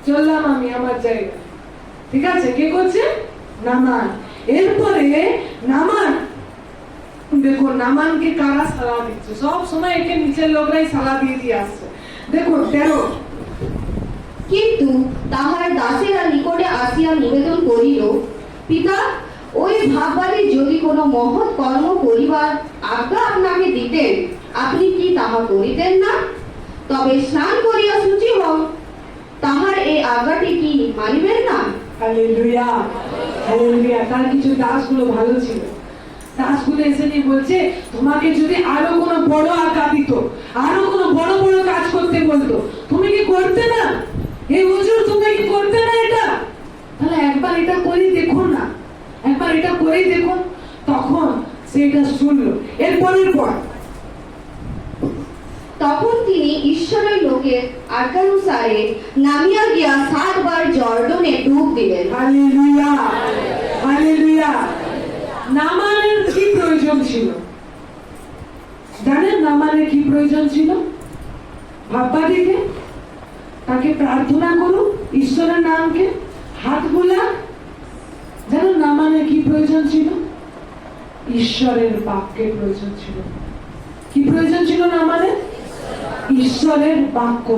চললাম আমি আমার জায়গায়। ঠিক আছে, কে করছে? নামান। এরপরে নামান, দেখো নামানকে কারা সালা দিচ্ছে, সব সময় একে নিচের লোকরাই সালা দিয়ে আসছে। দেখো 13। কিন্তু তাহার দাসেরা নিকটে আসিয়া নিবেদন করিল, পিতা, ওই ভাববাদী যদি কোনো মহৎ কর্ম করিবার আজ্ঞা আপনাকে দিতেন, আপনি কি তাহা করিতেন না? তবে স্নান করিয়া শুচি হন, তাহার এই আজ্ঞাটি কি মানিবেন না? Hallelujah, hallelujah. তার কিছু দাসগুলো ভালো ছিল, দাসগুলো এসে নিয়ে বলছে, তোমাকে যদি আরো কোনো বড় আজ্ঞা দিত, আরো কোনো বড় বড় কাজ করতে বলতো, তুমি কি করতে না? এই হুজুর, তুমি কি করতে না এটা? তাহলে একবার এটা করে দেখুন না, একবার এটা করে দেখুন। তখন সেটা শুনলো। এরপরের পর তখন তিনি ঈশ্বরের লোকের আজ্ঞানুসারে নামিয়া গিয়া 7 বার জর্দনে ডুব দিলেন। Hallelujah, hallelujah. নামানের কি প্রয়োজন ছিল? জানেন নামানের কি প্রয়োজন ছিল? ভাববা দিকে তাকে প্রার্থনা করুন ঈশ্বরের নামকে, হাত বোলা। জানেন নামানের কি প্রয়োজন ছিল? ঈশ্বরের বাক্যের প্রয়োজন ছিল। কি প্রয়োজন ছিল নামানের? ঈশ্বরের বাক্য,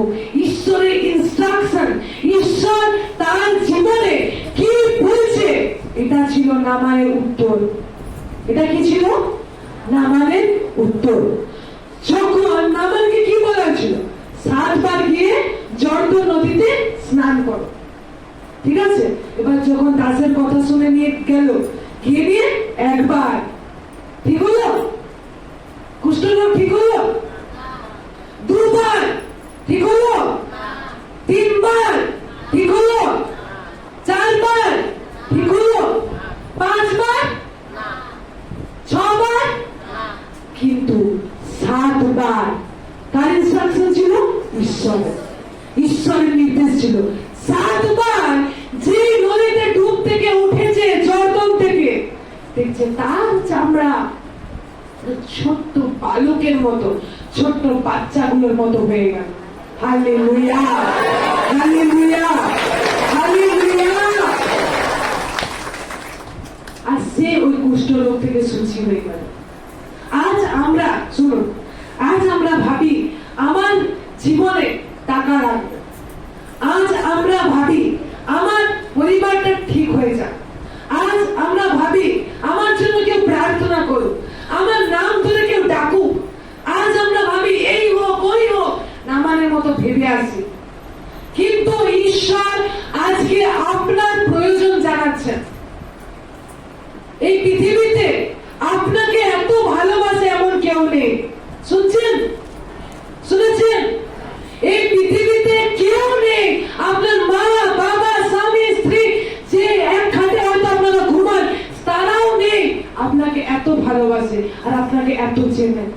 ঈশ্বরের ইনস্ট্রাকশন, ঈশ্বর তার জীবনে কি বলছে, এটা ছিল নামানের উত্তর। এটা কি ছিল? নামানের উত্তর। যখন নামানকে কি বলা হয়েছিল? 7 বার গিয়ে জর্দন নদীতে স্নান করো, ঠিক আছে? এবার যখন দাসের কথা শুনে নিয়ে গেল, গিয়ে নিয়ে একবার ঠিক হলো? কুষ্ঠরোগ ঠিক হলো? 2 বার ঠিক হলো? 3 বার ঠিক হলো? 4 বার ঠিক হলো? 5 বার? 6 বার? কিন্তু 7 বার। কার ইনস্ট্রাকশন ছিল? ঈশ্বরের নির্দেশ ছিল। 7 বার যে নদীতে ডুব থেকে উঠেছে জর্দন থেকে, দেখছে তার চামড়া ছোট্ট বালকের মতো, ছোট্ট বাচ্চাগুলোর মতো হয়ে গেল। Hallelujah, hallelujah, hallelujah. আর সে ওই কুষ্ঠরোগ থেকে সুস্থ হয়ে গেল। আজ আমরা শুনুন, আজ আমরা ভাবি আমার জীবনে টাকা রাখবে, আজ আমরা ভাবি আমার পরিবারটা ঠিক হয়ে যাক, আজ আমরা ভাবি আমার জন্য কেউ প্রার্থনা করুক, আমার নাম ধরে কেউ ডাকুক, আজ আমরা ভাবি এই হোক ওই হোক, নামানের মতো ভেবে আসি। কিন্তু ঈশ্বর আজকে আপনার প্রয়োজন জানাচ্ছেন। এই পৃথিবীতে আপনাকে এত ভালোবাসে এমন কেউ নেই। শুনছেন? শুনেছেন? এই পৃথিবীতে কেউ নেই, আপনার মা বাবা স্বামী স্ত্রী যে এক খাটে হয়তো আপনারা ঘুমান, তারাও নেই, আপনাকে এত ভালোবাসে আর আপনাকে এত চেনেন।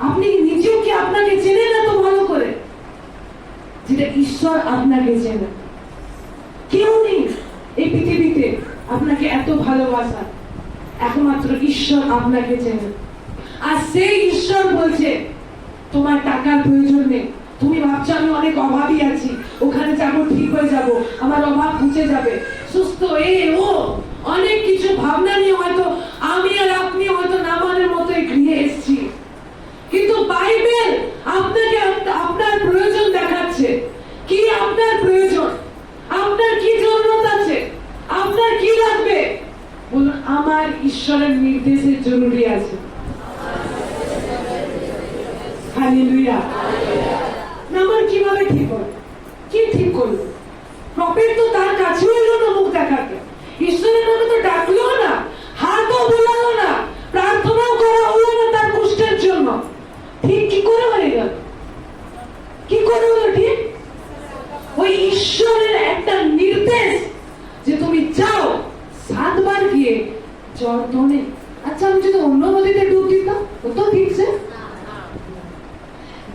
আপনি নিজেও কি আপনাকে চেনেন এত ভালো করে যেটা ঈশ্বর আপনাকে চেনেন? কেউ নেই এই পৃথিবীতে আপনাকে এত ভালোবাসা, একমাত্র ঈশ্বর আপনাকে চেনেন। আর সেই ঈশ্বর বলছে তোমার টাকার প্রয়োজন নেই। তুমি ভাবছো আমি অনেক অভাবী আছি, ওখানে যাবো ঠিক হয়ে যাব, আমার অভাব মুছে যাবে, সুস্থ ও অনেক কিছু ভাবনা নিয়ে হয়তো আমি আর আপনি হয়তো নামানের মতো গৃহে এসেছি। কিন্তু বাইবেল আপনাকে আপনার প্রয়োজন দেখাচ্ছে। কি আপনার প্রয়োজন? আপনার কি জরুরত আছে? আপনার কি লাগবে? বলুন, আমার ঈশ্বরের নির্দেশের জরুরি আছে। হালেলুয়া। নামান কিভাবে ঠিক হলো? কি ঠিক করলো? প্রফেট তো তার কাছেও এলো না মুখ দেখাতে, ঈশ্বরের নামে তো ডাকলো না, হাতও বোলালো না, প্রার্থনাও করা হলো না তার কুষ্ঠের জন্য। ঠিক কি করে হয়ে গেল? কি করে হলো ঠিক? ওই ঈশ্বরের একটা নির্দেশ যে তুমি যাও 7 বার গিয়ে জর্দনে। আচ্ছা, আমি যদি অন্য নদীতে ডুব দিতাম তো ঠিকছে?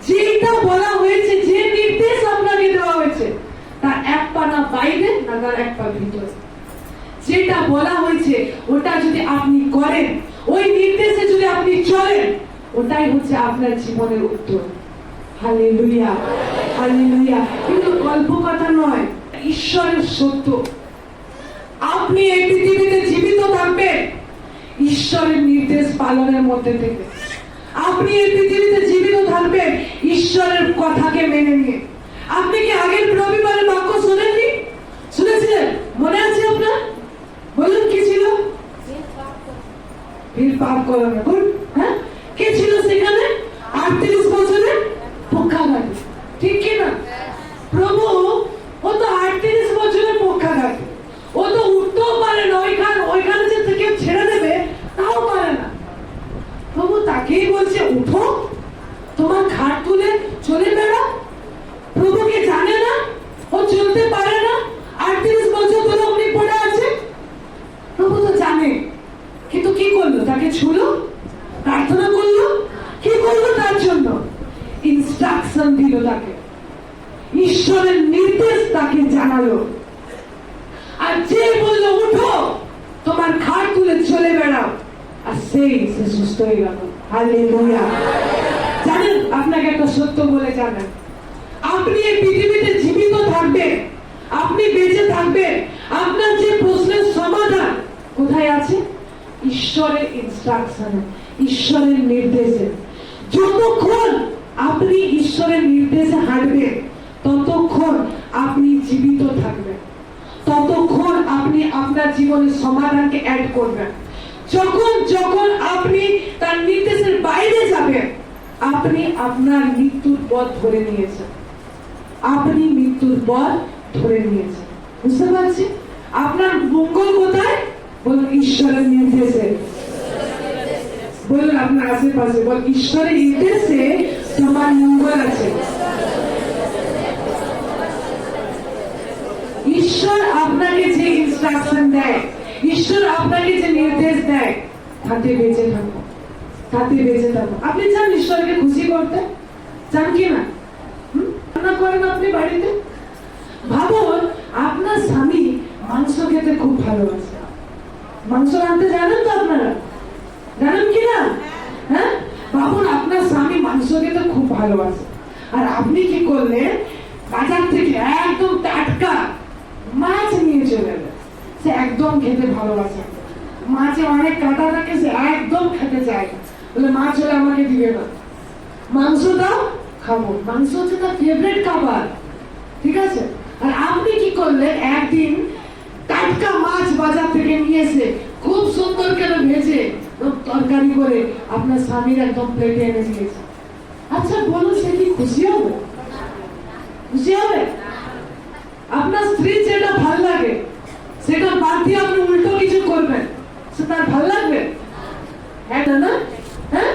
যেটা বলা হয়েছে, যে নির্দেশ আপনাকে দেওয়া হয়েছে, তার 1 পা না বাইরে না তার 1 পা ভিতরে। যেটা বলা হয়েছে ওটা যদি আপনি করেন, ওই নির্দেশে যদি আপনি চলেন, ওটাই হচ্ছে আপনার জীবনের উত্তর। Hallelujah, hallelujah. কিন্তু গল্প কথা নয়, ঈশ্বরের সত্য। আপনি এই পৃথিবীতে জীবিত থাকবেন ঈশ্বরের নির্দেশ পালনের মধ্যে থেকে। আপনি এই পৃথিবীতে জীবিত থাকবেন ঈশ্বরের কথাকে মেনে নিয়ে। আপনি কি আগের রবিবারের বাক্য শোনেননি? শুনেছিলেন? মনে আছে আপনার? বলুন কি ছিল? ভিড় পাপ করানো। হ্যাঁ, কে ছিল সেখানে? 38 বছরের পক্ষাঘাতী, ঠিক কিনা? প্রভু ও তো 38 বছরের পক্ষাঘাতী, ও তো উঠতেও পারে না, ওইখানে যে থেকে ছেড়ে দেবে তাও পারে না। প্রভু তাকেই বলছে উঠো, তোমার খাট তুলে চলে বেড়াও। প্রভুকে জানে না ও চলতে পারে না? 38 বছর ধরে উনি পড়ে আছে। প্রভু তো জানে, কিন্তু কি করলো? তাকে ছুলো, প্রার্থনা করলো, কি করলো? তার জন্য ইনস্ট্রাকশন দিল তাকে, ঈশ্বরের নির্দেশ তাকে জানালো। আর যে বললো উঠো, তোমার খাট তুলে চলে বেড়াও, আর সে সুস্থ হয়ে গেল। হালেলুয়া। জানেন, আপনাকে একটা সত্য বলে জানেন, আপনি এই পৃথিবীতে জীবিত থাকবেন, আপনি বেঁচে থাকবেন, আপনার যে প্রশ্নের সমাধান কোথায় আছে? ঈশ্বরের ইনস্ট্রাকশনে, ঈশ্বরের নির্দেশে। যতক্ষণ আপনি ঈশ্বরের নির্দেশে হাঁটবেন, ততক্ষণ আপনি জীবিত থাকবেন, ততক্ষণ আপনি আপনার জীবনের সমাধানকে অ্যাড করবেন। যখন যখন আপনি তার নির্দেশের বাইরে যাবেন, আপনি আপনার মৃত্যুর পথ ধরে নিয়েছেন, আপনি মৃত্যুর পথ ধরে নিয়েছেন। বুঝতে পারছি? আপনার মঙ্গল কোথায়? বলুন, ঈশ্বরের নির্দেশে। বলুন আপনার আশেপাশে, বল, ঈশ্বরের নির্দেশে তোমার মঙ্গল আছে। ঈশ্বর আপনাকে যে ইনস্ট্রাকশন দেয়, ঈশ্বর আপনাকে যে নির্দেশ দেয়, তাতে বেঁচে থাকো, তাতে বেঁচে থাকো। আপনি চান ঈশ্বরকে খুশি করতে? চান কি না? রান্না করেন আপনি বাড়িতে, ভাবুন আপনার স্বামী মাংস খেতে খুব ভালোবাসে। মাংস রাঁধতে জানেন তো আপনারা? জানেন কি না? হ্যাঁ, ভাবুন আপনার স্বামী মাংস খেতে খুব ভালোবাসে, আর আপনি কি করলেন? বাজার থেকে একদম টাটকা মাছ নিয়ে চলে এলেন। সে একদম খেতে ভালোবাসে, মাছে অনেক কাঁটা থাকে, সে একদম খেতে চায়, বলে মাছ হলে আমাকে দিবে না, মাংস দাও, খাবো। মাংস হচ্ছে তার ফেভারিট খাবার, ঠিক আছে? আর আপনি কি করলেন? একদিন টাটকা মাছ বাজার থেকে নিয়ে এসে খুব সুন্দর করে ভেজে তরকারি করে আপনার স্বামীর একদম প্লেটে এনে দিয়েছে। আচ্ছা বলুন, সে কি খুশি হবে? খুশি হবে? আপনার স্ত্রী যেটা ভাল লাগে সেটা বাদ দিয়ে আপনি উল্টো কিছু করবেন, সে তার ভাল লাগবে? হ্যাঁ না? হ্যাঁ,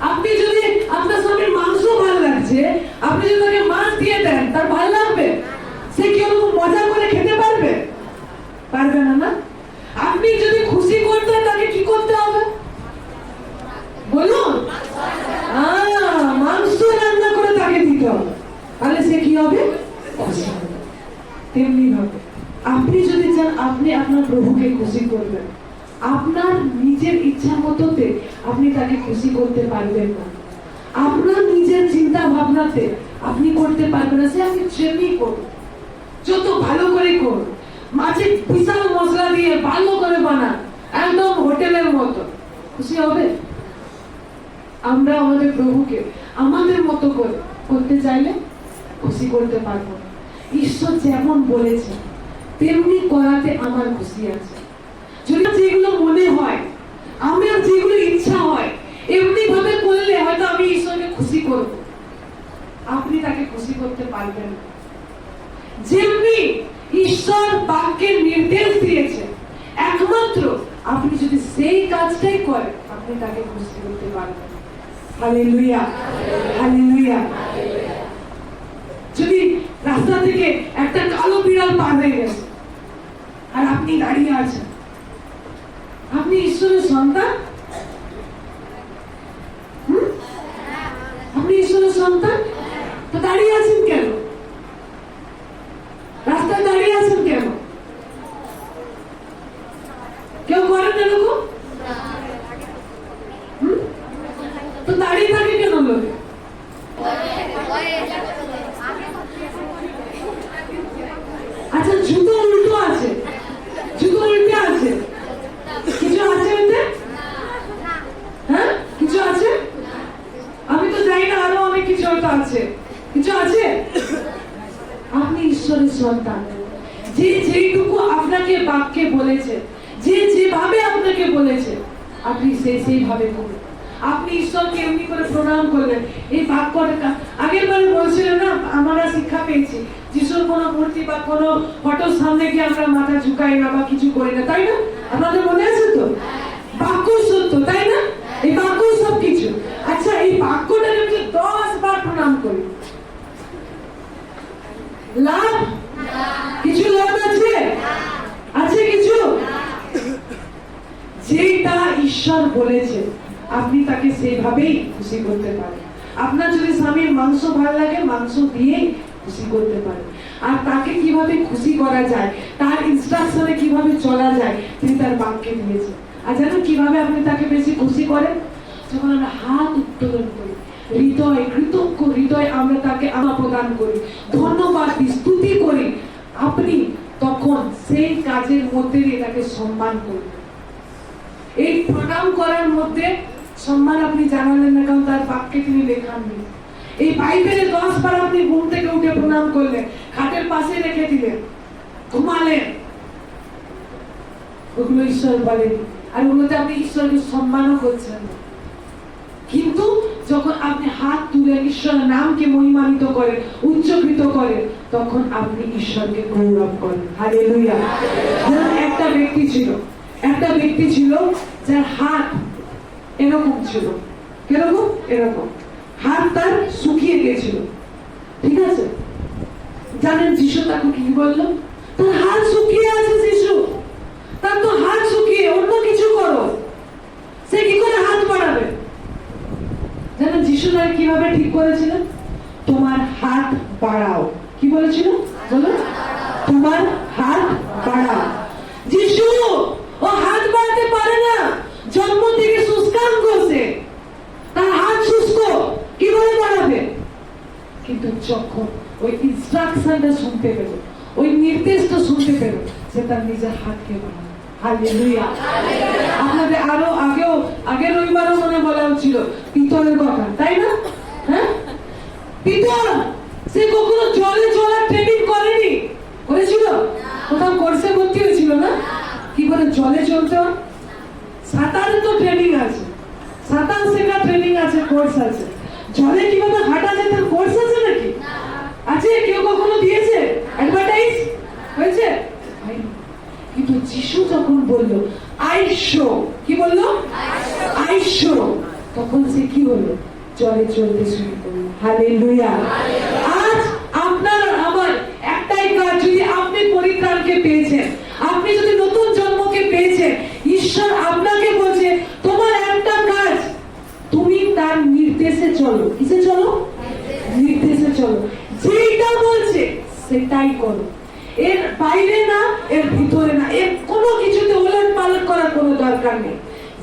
আপনি যদি আপনার স্বামীর মাংস ভালো লাগছে, আপনি যদি তাকে মাছ দিয়ে দেন, তার ভাল লাগবে? সে কি ওরকম মজা করে খেতে পারবে? পারবে না, না? আপনি যদি খুশি করতে তাকে কি করতে হবে? বলুন, মাংস রান্না করে তাকে দিতে হবে, তাহলে সে কি হবে? খুশি হবে। তেমনি ভাবে আপনি যদি চান আপনি আপনার প্রভুকে খুশি করবেন, আপনার নিজের ইচ্ছা মতোতে আপনি তাকে খুশি করতে পারবেন না, আপনার নিজের চিন্তা ভাবনাতে আপনি করতে পারবেন না। সে আপনি ট্রেনিং করুন, যত ভালো করে করুন, মাছে বিশাল মশলা দিয়ে ভালো করে বানান, একদম হোটেলের মতো, খুশি হবে? আমরা আমাদের প্রভুকে আমাদের মতো করে করতে চাইলে খুশি করতে পারবো না। ঈশ্বর যেমন বলেছে তেমনি করাতে আমার খুশি আছে। যদি যেগুলো মনে হয়, আমার যেগুলো ইচ্ছা হয়, এমনি ভাবে করলে হয়তো আমি ঈশ্বরকে খুশি করব, আপনি তাকে খুশি করতে পারবেন না। যেমনি ঈশ্বর বাক্যের নির্দেশ দিয়েছে, একমাত্র আপনি যদি সেই কাজটাই করেন, আপনি তাকে খুশি করতে পারবেন। Hallelujah, hallelujah. যদি রাস্তা থেকে একটা কালো বিড়াল পার হয়ে গেছে আর আপনি দাঁড়িয়ে আছেন, আপনি ঈশ্বরের সন্তান, আপনি ঈশ্বরের সন্তান, তো দাঁড়িয়ে আছেন কেন? রাস্তায় দাঁড়িয়ে আছেন কেন? কেউ করেন এরকম? তো দাঁড়িয়ে থাকে কেন লোকে? আচ্ছা, জুতো উল্টো আছে, জুতো উল্টে আছে, কিছু আছে ওতে? হ্যাঁ, কিছু আছে? আমি তো জানি না, আরো অনেক কিছু হয়তো আছে, কিছু আছে। আপনি ঈশ্বরের সন্তান, যে যেটুকু আপনাকে বাক্যে বলেছে, যে যেভাবে আপনাকে বলেছে, আপনি সেইভাবে করুন। আপনি ঈশ্বরকে এমনি করে প্রণাম করলেন। এই বাক্যটা আগের বারে বলছিলেন না, আমরা শিক্ষা পেয়েছি যিশুর কোনো মূর্তি বা কোনো ফটোর সামনে গিয়ে আমরা মাথা ঝুঁকাই না বা কিছু করি না, তাই না? আপনাদের মনে আছে তো? বাক্য সত্য, তাই না? এই বাক্য সব কিছু। আচ্ছা, এই বাক্যটাকে আমি 10 বার প্রণাম করি, লাভ কিছু? লাভ আছে? আছে কিছু? যেটা ঈশ্বর বলেছে আপনি তাকে সেইভাবেই খুশি করতে পারেন। আপনার যদি স্বামীর মাংস ভালো লাগে, মাংস দিয়েই খুশি করতে পারেন। আর তাকে কিভাবে খুশি করা যায়, তার ইনস্ট্রাকশনে কিভাবে চলা যায়, তিনি তার বাক্যে দিয়েছেন। আর জানেন কিভাবে আপনি তাকে বেশি খুশি করেন? যখন আমরা হাত উত্তোলন করি, হৃদয় কৃতজ্ঞ হৃদয় আমরা তাকে আমা প্রদান করি, ধন্যবাদ দিই, স্তুতি করি, আপনি তখন সেই কাজের মধ্যে দিয়ে তাকে সম্মান করবেন। এই প্রণাম করার মধ্যে সম্মান আপনি জানালেন না, কারণ তার বাক্যে তিনি লেখাননি। এই বাইবেলে 10 বার আপনি ঘুম থেকে উঠে প্রণাম করলেন, খাটের পাশে রেখে দিলেন, ঘুমালেন, ওগুলো ঈশ্বর বলেন, আর ওগুলোতে আপনি ঈশ্বরকে সম্মানও করছেন না। কিন্তু যখন আপনি হাত তুলে ঈশ্বরের নামকে মহিমান্বিত করেন, উচ্চকৃত করেন, তখন আপনি ঈশ্বরকে গৌরব করেন। হালেলুয়া। যেমন একটা ব্যক্তি ছিল যার হাত এরকম ছিল, কিরকম? এরকম হাত তার শুকিয়ে গিয়েছিল, ঠিক আছে? জানেন যিশু তাকে কি বললো? তার হাত শুকিয়ে আছে যিশু, তার তো হাত শুকিয়ে, অন্য কিছু করো। সে কি করে হাত বাড়াবে? জানেন যিশু তার কিভাবে ঠিক করেছিলেন? তোমার হাত বাড়াও। কি বলেছিল? বলো, তোমার হাত বাড়াও। যিশু ও হাত বাড়াতে পারে না, জন্ম থেকে শুষ্কাঙ্গ, সে তার হাত শুষ্ক, কিভাবে বাড়াবে? কিন্তু যখন ওই ইনস্ট্রাকশনটা শুনতে পেল, ওই নির্দেশটা শুনতে পেল, সে তার নিজের হাতকে বাড়াবে। হালেলুয়া। আপনাদের আরো আগের রবিবারও মনে বলা হচ্ছিল পিতলের কথা, তাই না? হ্যাঁ, পিতল সে কখনো জলে চলার ট্রেনিং করেনি, করেছিল? কোথাও কোর্সে ভর্তি হয়েছিল না? কি করে জলে চলতে হয়? সাঁতারের তো ট্রেনিং আছে, সাঁতার শেখার ট্রেনিং আছে, কোর্স আছে। জলে কিভাবে হাঁটা যায় তার কোর্স আছে নাকি? আছে? কেউ কখনো দিয়েছে? অ্যাডভার্টাইজ হয়েছে? কিন্তু যিশু যখন বললো আইসো, কি বললো? আইসো, তখন সে কি হলো? জলে চলতে শুরু করলো। হালেলুয়া। আজ আপনার আমার একটাই কাজ, যদি আপনি পরিত্রাণকে পেয়েছেন, আপনি যদি নতুন জন্মকে পেয়েছেন, ঈশ্বর আপনাকে বলছে তোমার একটা কাজ, তুমি তার নির্দেশে চলো। কিসে চলো? নির্দেশে চলো। যেটা বলছে সেটাই করো, এর বাইরে না, এর ভিতরে না, এর কোনো কিছুতে উলট পালট করার কোনো দরকার নেই।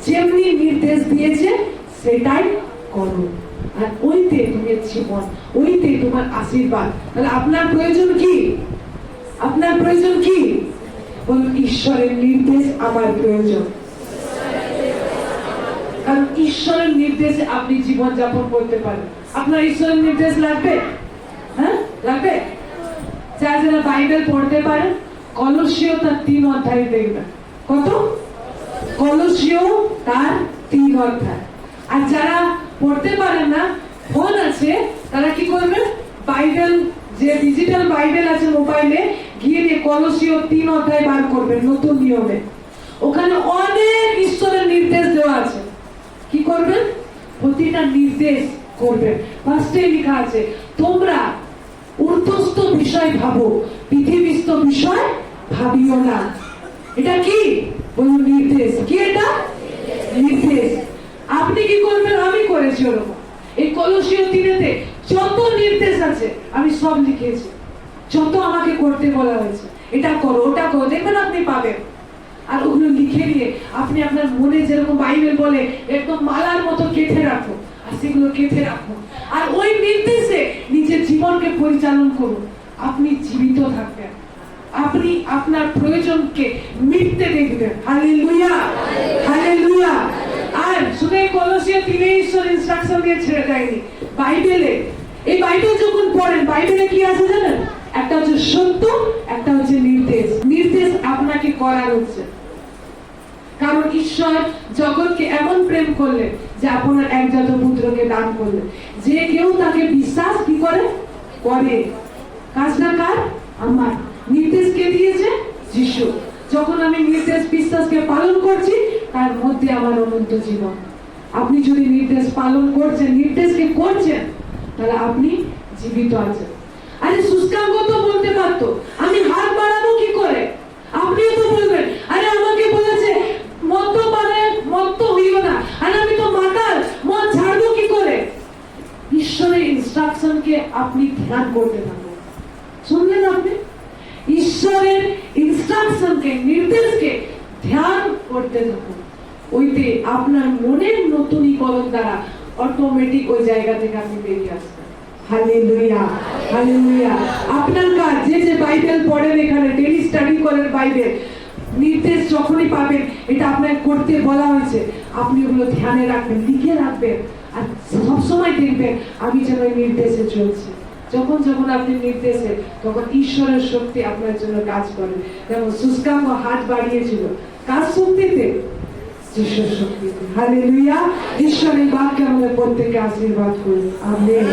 যেমনি নির্দেশ দিয়েছে সেটাই করো, আর ওইতে তোমার জীবন, ওইতে তোমার আশীর্বাদ। তাহলে আপনার প্রয়োজন কি? আপনার প্রয়োজন কি? বলুন, ঈশ্বরের নির্দেশ আমার প্রয়োজন। কারণ ঈশ্বরের নির্দেশে আপনি জীবন যাপন করতে পারেন। আপনার ঈশ্বরের নির্দেশ লাগবে? হ্যাঁ, লাগবে। যারা বাইবেল পড়তে পারেন, কলসীয় তার 3 অধ্যায় দেখবেন। কত? কলসীয় তার 3 অধ্যায়। আর যারা পড়তে পারেন না, ফোন আছে, তারা কি করবেন? বাইবেল, যে ডিজিটাল বাইবেল আছে মোবাইলে, গিয়ে নিয়ে কলসীয় 3 অধ্যায় বার করবেন নতুন নিয়মে। ওখানে অনেক ঈশ্বরের নির্দেশ দেওয়া আছে। কি করবেন? প্রতিটা নির্দেশ করবেন। ফার্স্টে লেখা আছে, তোমরা ঊর্ধ্বস্থ বিষয় ভাবো, পৃথিবীস্থ বিষয় ভাবিও না। এটা কি? বলুন, নির্দেশ। কি এটা? নির্দেশ। আপনি কি করবেন? আমি করেছি ওরকম। এই কলসীয় 3-তে যত নির্দেশ আছে আমি সব লিখেছি, যত আমাকে করতে বলা হয়েছে, এটা করো, ওটা করো, দেখবেন আপনি পাবেন। আর ওগুলো লিখে নিয়ে আপনি আপনার মনে যেরকম বাইবেল বলে একদম মালার মতো গেঁথে রাখো, আর সেগুলো গেঁথে রাখো, আর ওই নির্দেশে নিজের জীবনকে পরিচালন করুন। আপনি জীবিত থাকবেন, আপনি আপনার প্রয়োজনকে মিটতে দেখবেন। Hallelujah, hallelujah. আর শুধু কলসীয় 3 ঈশ্বর ইনস্ট্রাকশন দিয়ে ছেড়ে দেয়নি, বাইবেলে। এই বাইবেল যখন পড়েন, বাইবেলে কি আছে জানেন? একটা হচ্ছে সত্য, একটা হচ্ছে নির্দেশ। নির্দেশ আপনাকে করার হচ্ছে, কারণ ঈশ্বর জগৎকে এমন প্রেম করলেন যে আপনার একজাত পুত্রকে দান করলেন, যে কেউ তাকে বিশ্বাস কি করে? করে। কাজটা কার? আমার। নির্দেশ কে দিয়েছে? যিশু। যখন আমি নির্দেশ বিশ্বাসকে পালন করছি, তার মধ্যে আমার অনন্ত জীবন। আপনি যদি নির্দেশ পালন করছেন, নির্দেশকে করছেন, তাহলে আপনি জীবিত আছেন। আরে শুষ্কাঙ্গ তো বলতে পারতো আমি হাত বাড়াবো কি করে? আপনিও তো বলবেন, আরে আমাকে বলেছে মদ্যপানে মত্ত হইও না, আর আমি তো মাতাল, মদ ছাড়বো কি করে? ঈশ্বরের ইনস্ট্রাকশনকে আপনি ধ্যান করতে থাকুন। শুনলেন আপনি? ঈশ্বরের ইনস্ট্রাকশনকে, নির্দেশকে ধ্যান করতে থাকুন। ওইতে আপনার মনের নতুনীকরণ দ্বারা অটোমেটিক ওই জায়গা থেকে আপনি বেরিয়ে আসবেন। Hallelujah, hallelujah. আপনার কাজ, যে বাইবেল পড়েন, এখানে ডেইলি স্টাডি করেন বাইবেল, নির্দেশ যখনই পাবেন এটা আপনাকে করতে বলা হয়েছে, আপনি ওগুলো ধ্যানে রাখবেন, লিখে রাখবেন, আর সবসময় দেখবেন আমি যেন ওই নির্দেশে চলছি। যখন যখন আপনি নির্দেশে, তখন ঈশ্বরের শক্তি আপনার জন্য কাজ করে। যেমন সুস্কাম হাত বাড়িয়েছিল, কার শক্তিতে? যিশুর শক্তিতে। হালেলুয়া। ঈশ্বরের বাক্য আমাদের প্রত্যেককে আশীর্বাদ করুন। আমেন।